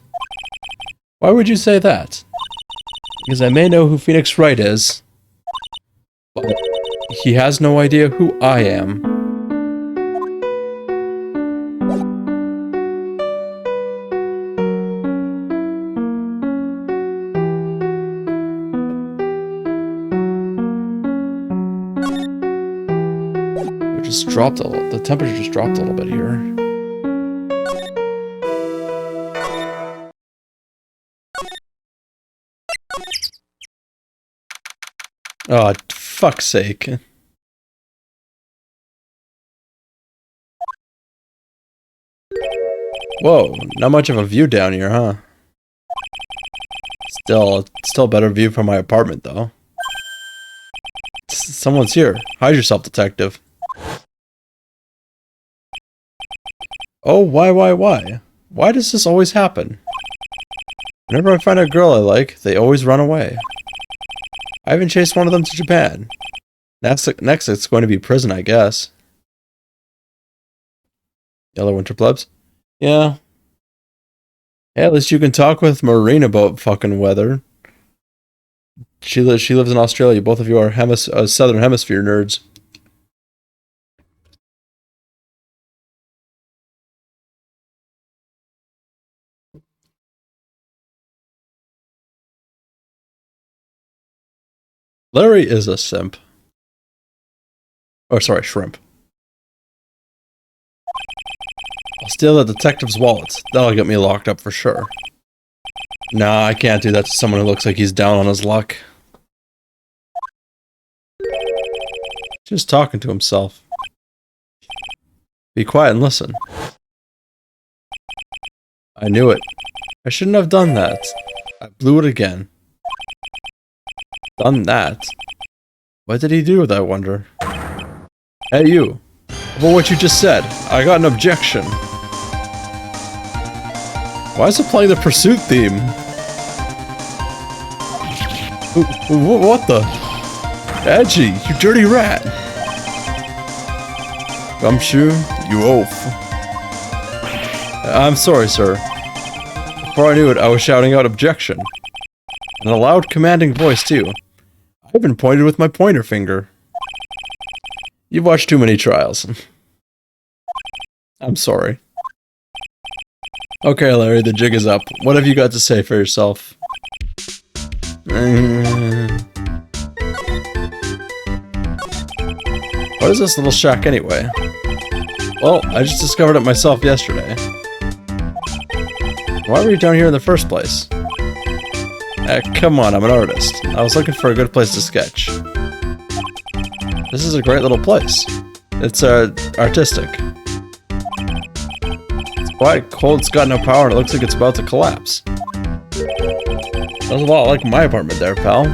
Speaker 1: Why would you say that? Because I may know who Phoenix Wright is, but he has no idea who I am. Just dropped a little. The temperature just dropped a little bit here. Oh, fuck's sake. Whoa, not much of a view down here, huh? Still a better view from my apartment, though. Someone's here. Hide yourself, detective. Oh, why? Why does this always happen? Whenever I find a girl I like, they always run away. I even chased one of them to Japan. Next it's going to be prison, I guess. Yellow winter plebs? Yeah. Hey, at least you can talk with Maureen about fucking weather. She lives in Australia. Both of you are Southern Hemisphere nerds. Larry is a simp. Oh, sorry, shrimp. I'll steal the detective's wallet. That'll get me locked up for sure. Nah, I can't do that to someone who looks like he's down on his luck. Just talking to himself. Be quiet and listen. I knew it. I shouldn't have done that. I blew it again. Done that? What did he do, I wonder? Hey, you. About what you just said. I got an objection. Why is it playing the Pursuit theme? What the? Edgy, you dirty rat. Gumshoe, you oaf. I'm sorry, sir. Before I knew it, I was shouting out objection. In a loud, commanding voice, too. I even pointed with my pointer finger. You've watched too many trials. I'm sorry. Okay, Larry, the jig is up. What have you got to say for yourself? What is this little shack anyway? Well, I just discovered it myself yesterday. Why were you down here in the first place? Come on, I'm an artist. I was looking for a good place to sketch. This is a great little place. It's, artistic. It's quite cold, it's got no power, and it looks like it's about to collapse. Sounds a lot like my apartment there, pal.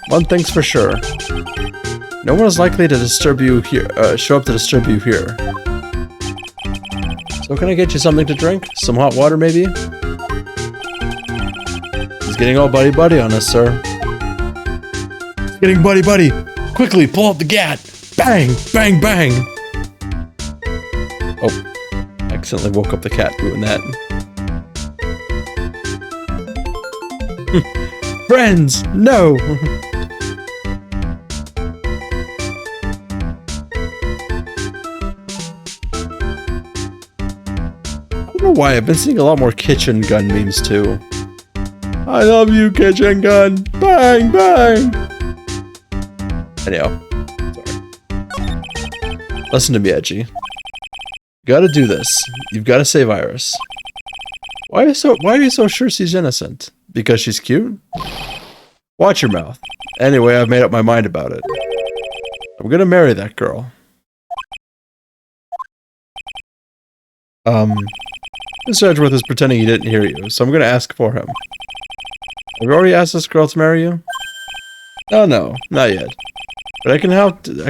Speaker 1: One thing's for sure. No one is likely to disturb you here, show up to disturb you here. So can I get you something to drink? Some hot water, maybe? He's getting all buddy-buddy on us, sir. He's getting buddy-buddy! Quickly, pull out the gat! Bang! Bang, bang! Oh, I accidentally woke up the cat doing that. Friends, no! I don't know why, I've been seeing a lot more kitchen gun memes too. I love you, kitchen gun! Bang, bang! Anyhow, sorry. Listen to me, Edgy. You gotta do this. You've gotta save Iris. Why are you so sure she's innocent? Because she's cute? Watch your mouth. Anyway, I've made up my mind about it. I'm gonna marry that girl. Mr. Edgeworth is pretending he didn't hear you, so I'm gonna ask for him. Have you already asked this girl to marry you? Oh no, not yet. But I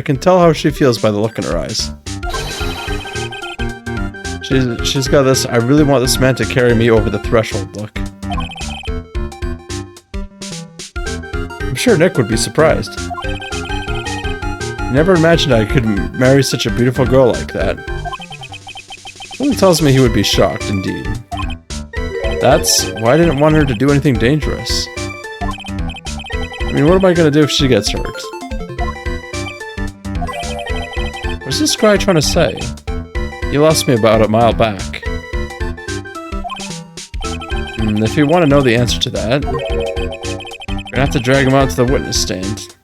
Speaker 1: can tell how she feels by the look in her eyes. She's got this, I really want this man to carry me over the threshold look. I'm sure Nick would be surprised. I never imagined I could marry such a beautiful girl like that. Something tells me he would be shocked, indeed. That's why I didn't want her to do anything dangerous. I mean, what am I gonna do if she gets hurt? What's this guy trying to say? He lost me about a mile back. If you want to know the answer to that, you're gonna have to drag him out to the witness stand.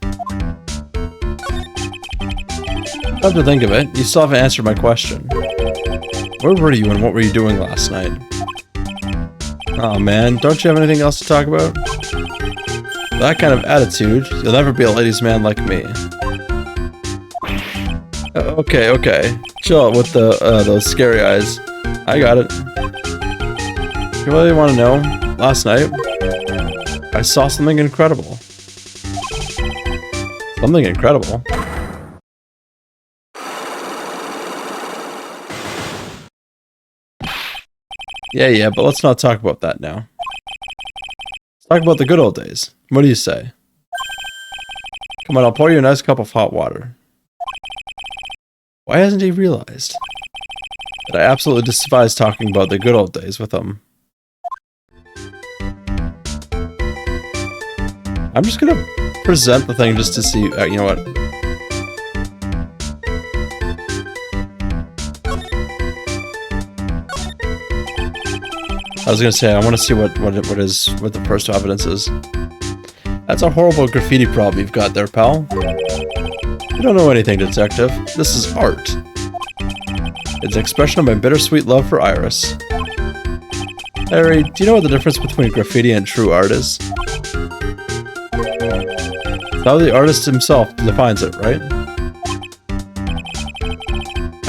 Speaker 1: Come to think of it, you still haven't answered my question. Where were you and what were you doing last night? Aw man, don't you have anything else to talk about? With that kind of attitude, you'll never be a ladies' man like me. Okay. Chill with those scary eyes. I got it. You really want to know? Last night, I saw something incredible. Something incredible? Yeah, but let's not talk about that now. Let's talk about the good old days. What do you say? Come on, I'll pour you a nice cup of hot water. Why hasn't he realized that I absolutely despise talking about the good old days with him? I'm just gonna present the thing just to see, you know what? I was gonna say, I want to see what the first evidence is. That's a horrible graffiti problem you've got there, pal. You don't know anything, detective. This is art. It's an expression of my bittersweet love for Iris. Larry, do you know what the difference between graffiti and true art is? It's how the artist himself defines it, right?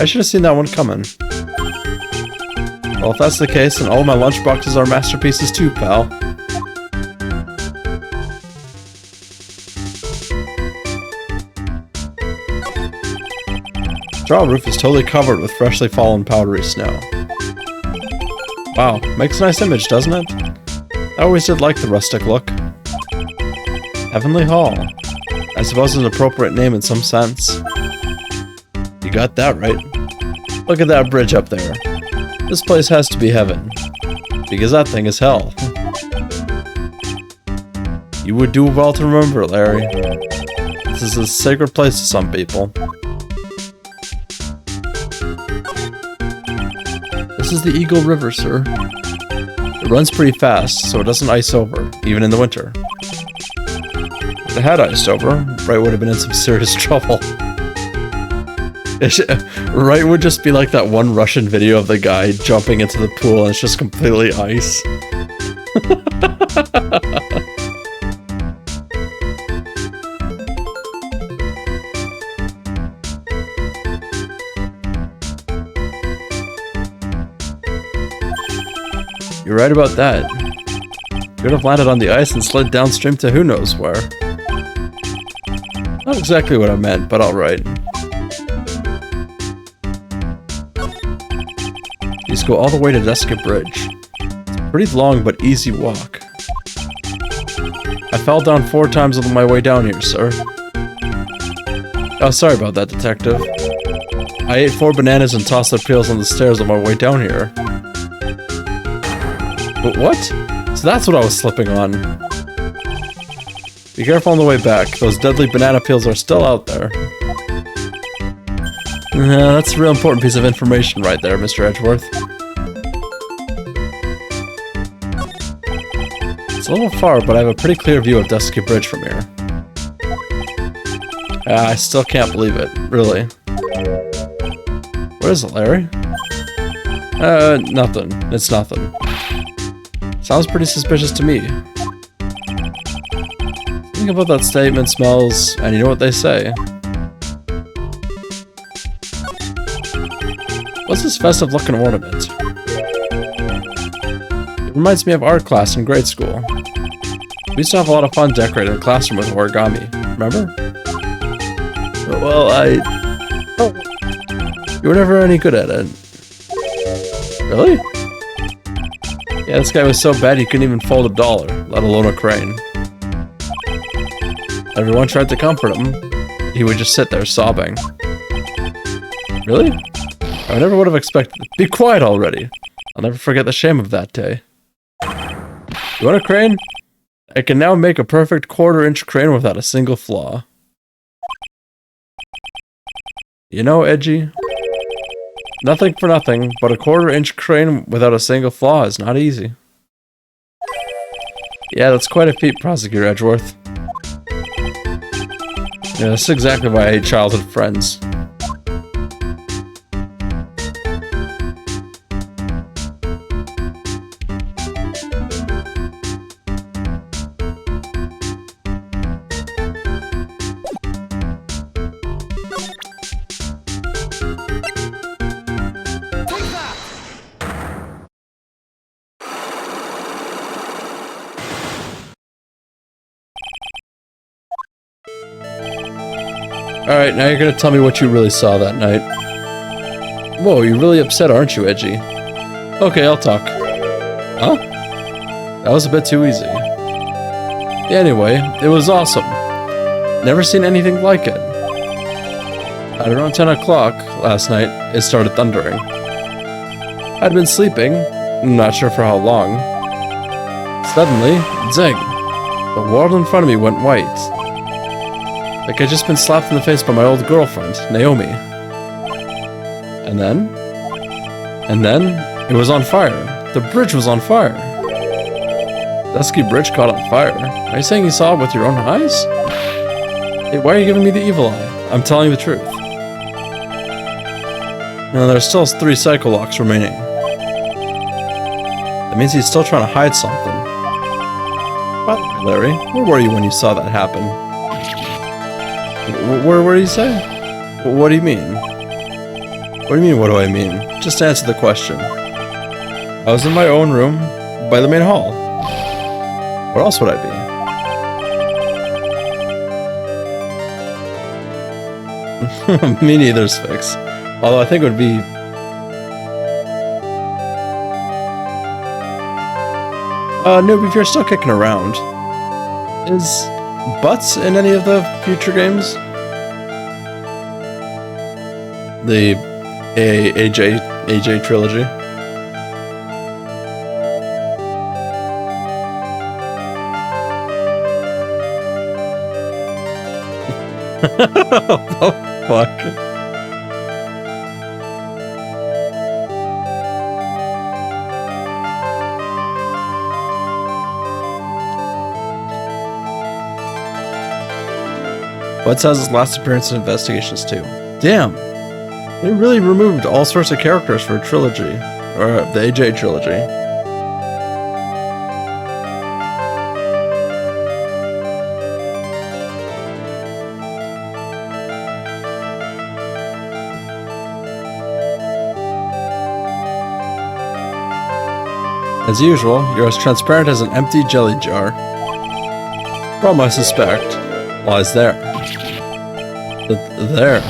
Speaker 1: I should have seen that one coming. Well, if that's the case, then all my lunchboxes are masterpieces too, pal. Straw roof is totally covered with freshly fallen powdery snow. Wow, makes a nice image, doesn't it? I always did like the rustic look. Heavenly Hall. I suppose is an appropriate name in some sense. You got that right. Look at that bridge up there. This place has to be heaven. Because that thing is hell. You would do well to remember, Larry. This is a sacred place to some people. This is the Eagle River, sir. It runs pretty fast, so it doesn't ice over, even in the winter. If it had iced over, Wright would have been in some serious trouble. Wright would just be like that one Russian video of the guy jumping into the pool and it's just completely ice. You're right about that. You would have landed on the ice and slid downstream to who knows where. Not exactly what I meant, but alright. These go all the way to Deska Bridge. It's a pretty long but easy walk. I fell down 4 times on my way down here, sir. Oh, sorry about that, detective. I ate 4 bananas and tossed their peels on the stairs on my way down here. But what? So that's what I was slipping on. Be careful on the way back. Those deadly banana peels are still out there. Yeah, that's a real important piece of information right there, Mr. Edgeworth. It's a little far, but I have a pretty clear view of Dusky Bridge from here. I still can't believe it, really. What is it, Larry? Nothing. It's nothing. Sounds pretty suspicious to me. Think about that statement, smells, and you know what they say. What's this festive looking ornament? It reminds me of art class in grade school. We used to have a lot of fun decorating the classroom with origami, remember? Well, you were never any good at it. Really? Yeah, this guy was so bad he couldn't even fold a dollar, let alone a crane. Everyone tried to comfort him. He would just sit there sobbing. Really? I never would have expected it. Be quiet already! I'll never forget the shame of that day. You want a crane? I can now make a perfect quarter-inch crane without a single flaw. You know, Edgy? Nothing for nothing, but a quarter-inch crane without a single flaw is not easy. Yeah, that's quite a feat, Prosecutor Edgeworth. Yeah, that's exactly why I hate childhood friends. Alright, now you're gonna tell me what you really saw that night. Whoa, you're really upset, aren't you, Edgy? Okay, I'll talk. Huh? That was a bit too easy. Anyway, it was awesome. Never seen anything like it. At around 10 o'clock last night, it started thundering. I'd been sleeping, not sure for how long. Suddenly, zing! The world in front of me went white. Like I'd just been slapped in the face by my old girlfriend, Naomi. And then, it was on fire. The bridge was on fire. Dusky Bridge caught on fire. Are you saying you saw it with your own eyes? Hey, why are you giving me the evil eye? I'm telling you the truth. No, there's still 3 cycle locks remaining. That means he's still trying to hide something. By the way, Larry, where were you when you saw that happen? Where did you say? What do you mean? What do you mean, what do I mean? Just answer the question. I was in my own room, by the main hall. Where else would I be? Me neither, Sphinx. Although I think it would be... Noob, if you're still kicking around, is Butts in any of the future games? The AJ trilogy? What the fuck? Butts has his last appearance in Investigations 2. Damn! They really removed all sorts of characters for a trilogy. Or the AJ trilogy. As usual, you're as transparent as an empty jelly jar. From I suspect, lies there. There?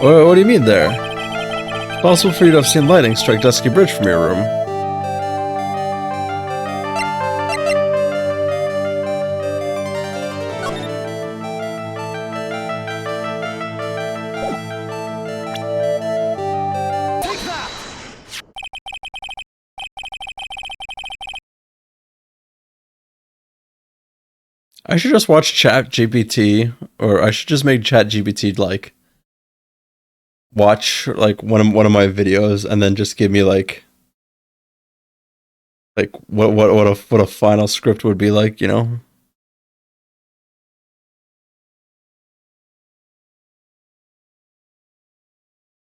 Speaker 1: What do you mean there? It's possible for you to have seen lightning strike Dusky Bridge from your room. I should just watch ChatGPT, or I should just make ChatGPT like watch like one of my videos and then just give me like what a final script would be like, you know?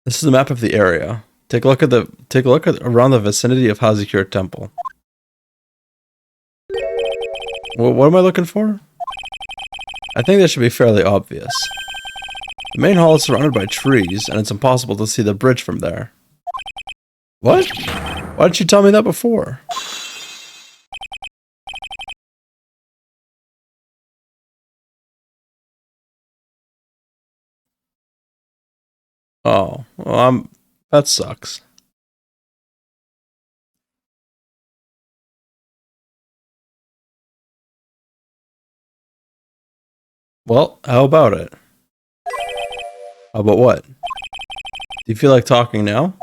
Speaker 1: This is the map of the area. Take a look at around the vicinity of Hazikure Temple. What am I looking for? I think that should be fairly obvious. The main hall is surrounded by trees, and it's impossible to see the bridge from there. What? Why didn't you tell me that before? Oh, well, that sucks. Well, how about it? How about what? Do you feel like talking now?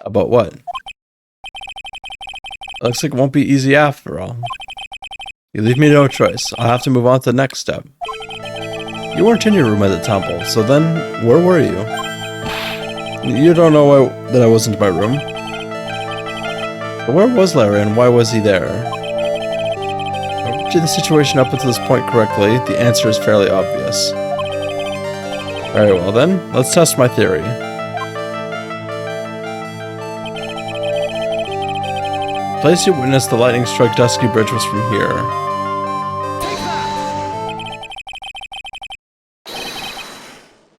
Speaker 1: About what? Looks like it won't be easy after all. You leave me no choice. I'll have to move on to the next step. You weren't in your room at the temple, so then where were you? You don't know that I wasn't in my room. But where was Larry and why was he there? If I read the situation up until this point correctly, the answer is fairly obvious. Very well then, let's test my theory. The place you witnessed the lightning strike Dusky Bridge was from here.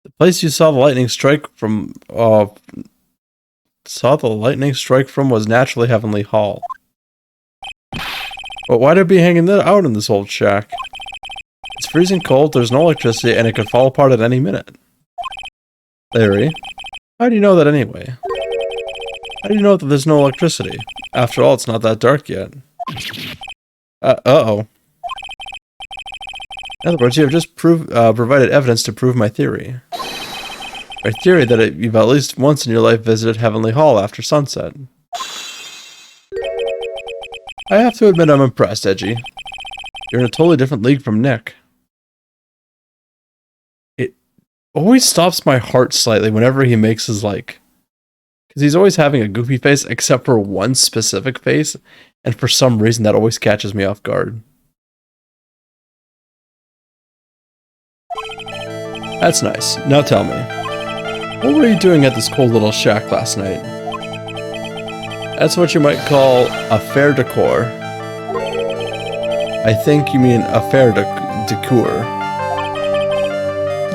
Speaker 1: The place you saw the lightning strike from was naturally Heavenly Hall. But why'd it be hanging out in this old shack? It's freezing cold, there's no electricity, and it could fall apart at any minute. Larry, how do you know that anyway? How do you know that there's no electricity? After all, it's not that dark yet. Uh-oh. In other words, you have just provided evidence to prove my theory. My theory that you've at least once in your life visited Heavenly Hall after sunset. I have to admit I'm impressed, Edgy. You're in a totally different league from Nick. It always stops my heart slightly whenever he makes his, like... Because he's always having a goofy face, except for one specific face, and for some reason that always catches me off guard. That's nice. Now tell me, what were you doing at this cold little shack last night? That's what you might call a fair decor. I think you mean a fair decor.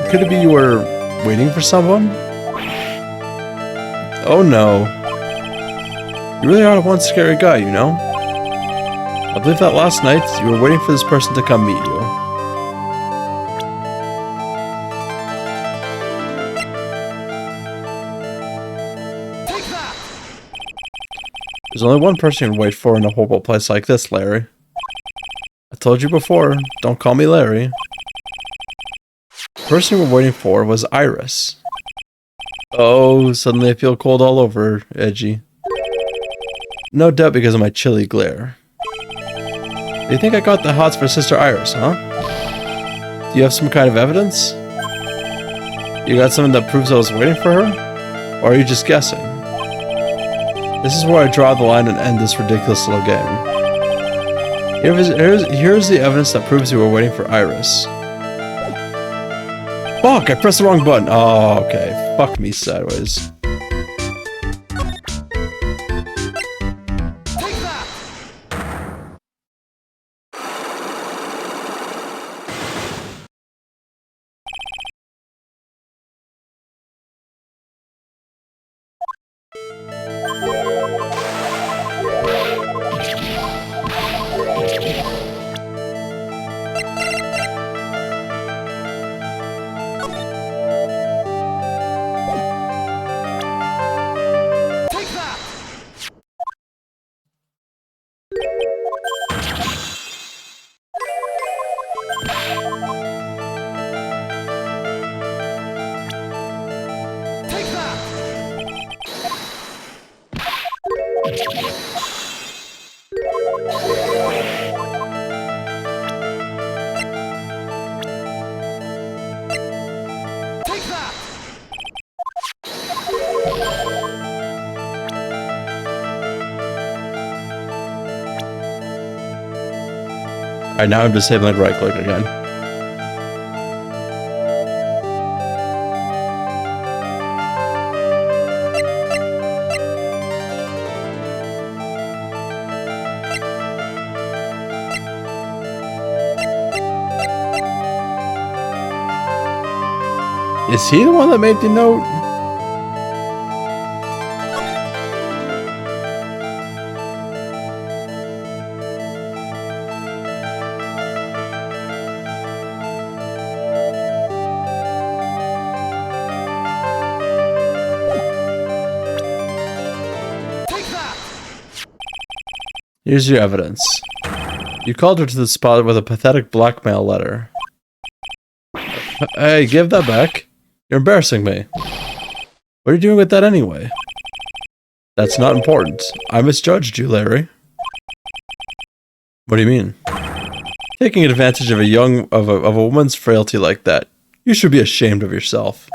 Speaker 1: Could it be you were waiting for someone? Oh no. You really are one scary guy, you know? I believe that last night you were waiting for this person to come meet you. There's only one person you can wait for in a horrible place like this, Larry. I told you before, don't call me Larry. The person you were waiting for was Iris. Oh, suddenly I feel cold all over, Edgy. No doubt because of my chilly glare. Do you think I got the hots for Sister Iris, huh? Do you have some kind of evidence? You got something that proves I was waiting for her? Or are you just guessing? This is where I draw the line and end this ridiculous little game. Here's the evidence that proves you were waiting for Iris. Fuck, I pressed the wrong button. Oh, okay. Fuck me sideways. Alright, now I'm disabling right click again. Is he the one that made the note? Here's your evidence. You called her to the spot with a pathetic blackmail letter. Hey, give that back. You're embarrassing me. What are you doing with that anyway? That's not important. I misjudged you, Larry. What do you mean? Taking advantage of a woman's frailty like that. You should be ashamed of yourself.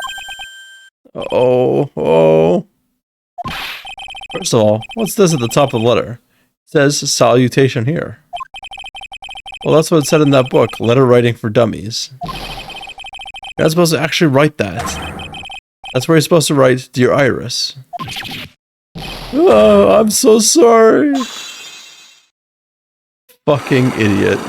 Speaker 1: Oh. First of all, what's this at the top of the letter? It says salutation here. Well, that's what it said in that book, Letter Writing for Dummies. You're not supposed to actually write that. That's where you're supposed to write, Dear Iris. Oh, I'm so sorry. Fucking idiot.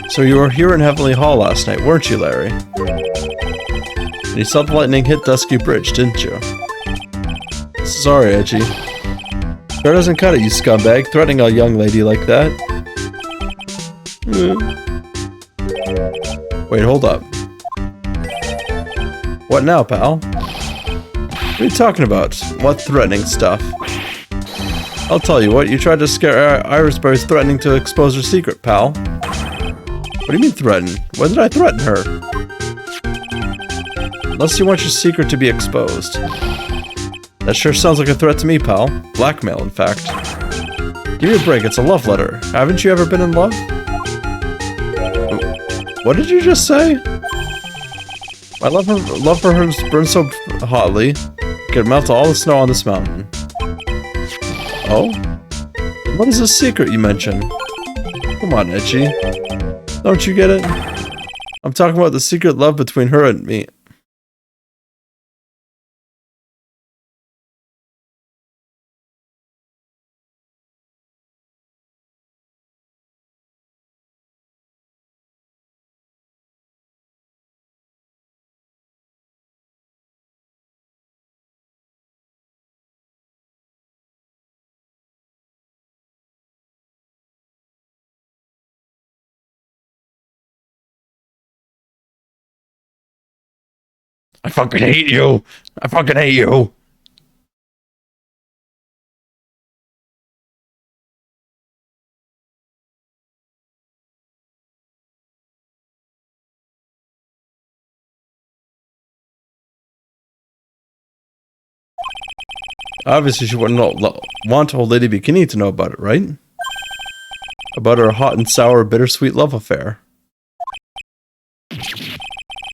Speaker 1: So you were here in Heavenly Hall last night, weren't you, Larry? And you saw the lightning hit Dusky Bridge, didn't you? Sorry, Edgy. Sure doesn't cut it, you scumbag, threatening a young lady like that. Wait, hold up. What now, pal? What are you talking about? What threatening stuff? I'll tell you what, you tried to scare Iris by threatening to expose her secret, pal. What do you mean threaten? When did I threaten her? Unless you want your secret to be exposed. That sure sounds like a threat to me, pal. Blackmail, in fact. Give me a break, it's a love letter. Haven't you ever been in love? What did you just say? My love for her burns so hotly, it could melt all the snow on this mountain. Oh? What is this secret you mentioned? Come on, Itchy. Don't you get it? I'm talking about the secret love between her and me. I fucking hate you! I fucking hate you! Obviously she wouldn't want old Lady Bikini to know about it, right? About her hot and sour bittersweet love affair.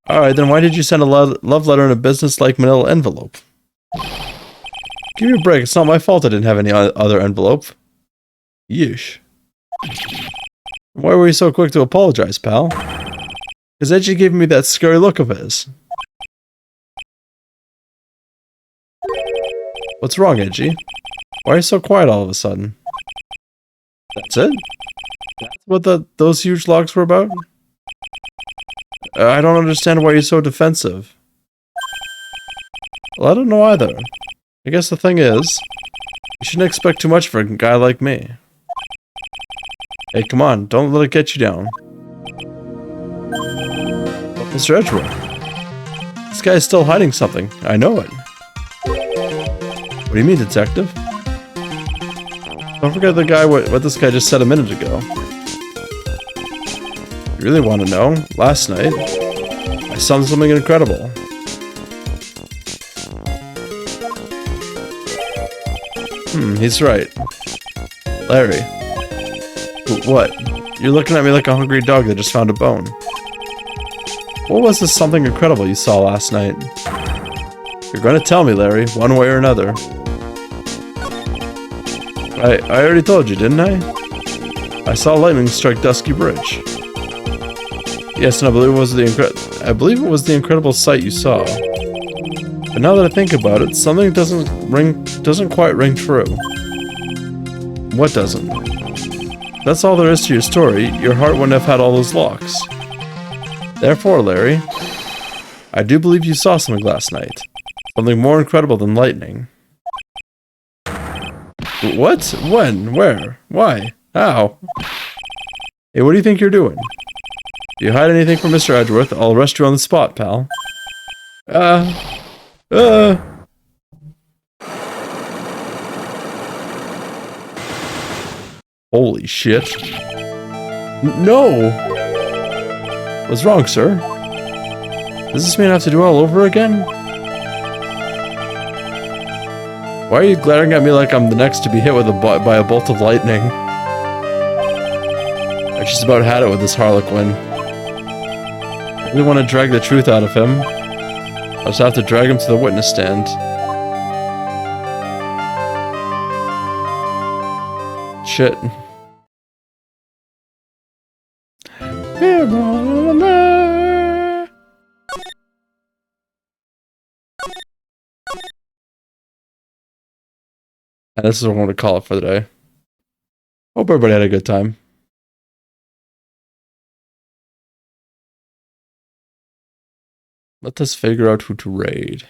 Speaker 1: Alright, then why did you send a love letter in a business-like manila envelope? Give me a break, it's not my fault I didn't have any other envelope. Yeesh. Why were you so quick to apologize, pal? Because Edgy gave me that scary look of his. What's wrong, Edgy? Why are you so quiet all of a sudden? That's it? That's what those huge logs were about? I don't understand why you're so defensive. Well, I don't know either. I guess the thing is, you shouldn't expect too much for a guy like me. Hey, come on, don't let it get you down. Mr. Edgeworth, this guy is still hiding something. I know it. What do you mean, detective? Don't forget the guy, what this guy just said a minute ago. You really want to know? Last night, I saw something incredible. He's right. Larry. What? You're looking at me like a hungry dog that just found a bone. What was this something incredible you saw last night? You're going to tell me, Larry, one way or another. I already told you, didn't I? I saw lightning strike Dusky Bridge. Yes, and I believe it was the incredible sight you saw. But now that I think about it, something doesn't quite ring true. What doesn't? That's all there is to your story. Your heart wouldn't have had all those locks. Therefore, Larry, I do believe you saw something last night. Something more incredible than lightning. What? When? Where? Why? How? Hey, what do you think you're doing? If you hide anything from Mr. Edgeworth, I'll arrest you on the spot, pal. Uh, uh. Holy shit. No! What's wrong, sir? Does this mean I have to do it all over again? Why are you glaring at me like I'm the next to be hit with by a bolt of lightning? I just about had it with this Harlequin. I really want to drag the truth out of him. I'll just have to drag him to the witness stand. Shit. And this is what I'm going to call it for the day. Hope everybody had a good time. Let us figure out who to raid.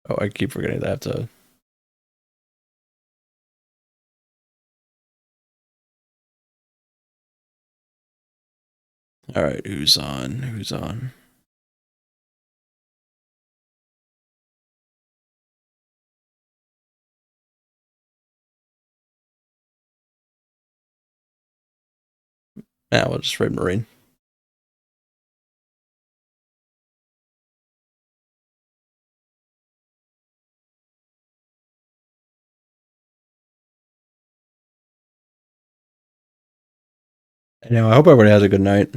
Speaker 1: Oh, I keep forgetting that I have to... Alright, who's on? Who's on? Yeah, we'll just raid Marine. Anyway, I hope everybody has a good night.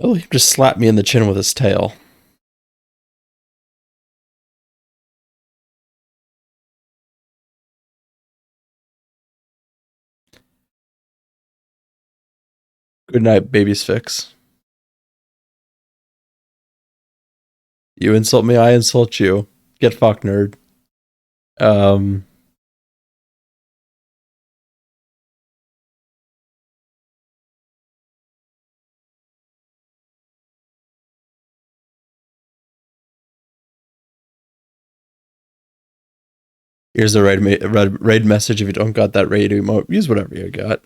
Speaker 1: Oh, he just slapped me in the chin with his tail. Good night, baby's fix. You insult me, I insult you. Get fucked, nerd. Here's the raid message. If you don't got that raid emote, use whatever you got.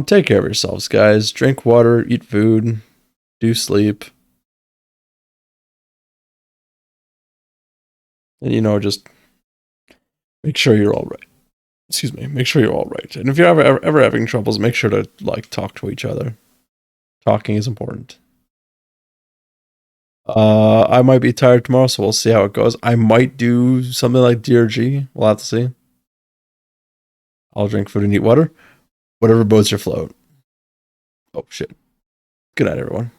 Speaker 1: Take care of yourselves, guys. Drink water, eat food, do sleep. And, you know, just make sure you're all right. Excuse me. Make sure you're all right. And if you're ever having troubles, make sure to, like, talk to each other. Talking is important. I might be tired tomorrow, so we'll see how it goes. I might do something like DRG. We'll have to see. I'll drink food and eat water. Whatever boats your float. Oh, shit. Good night, everyone.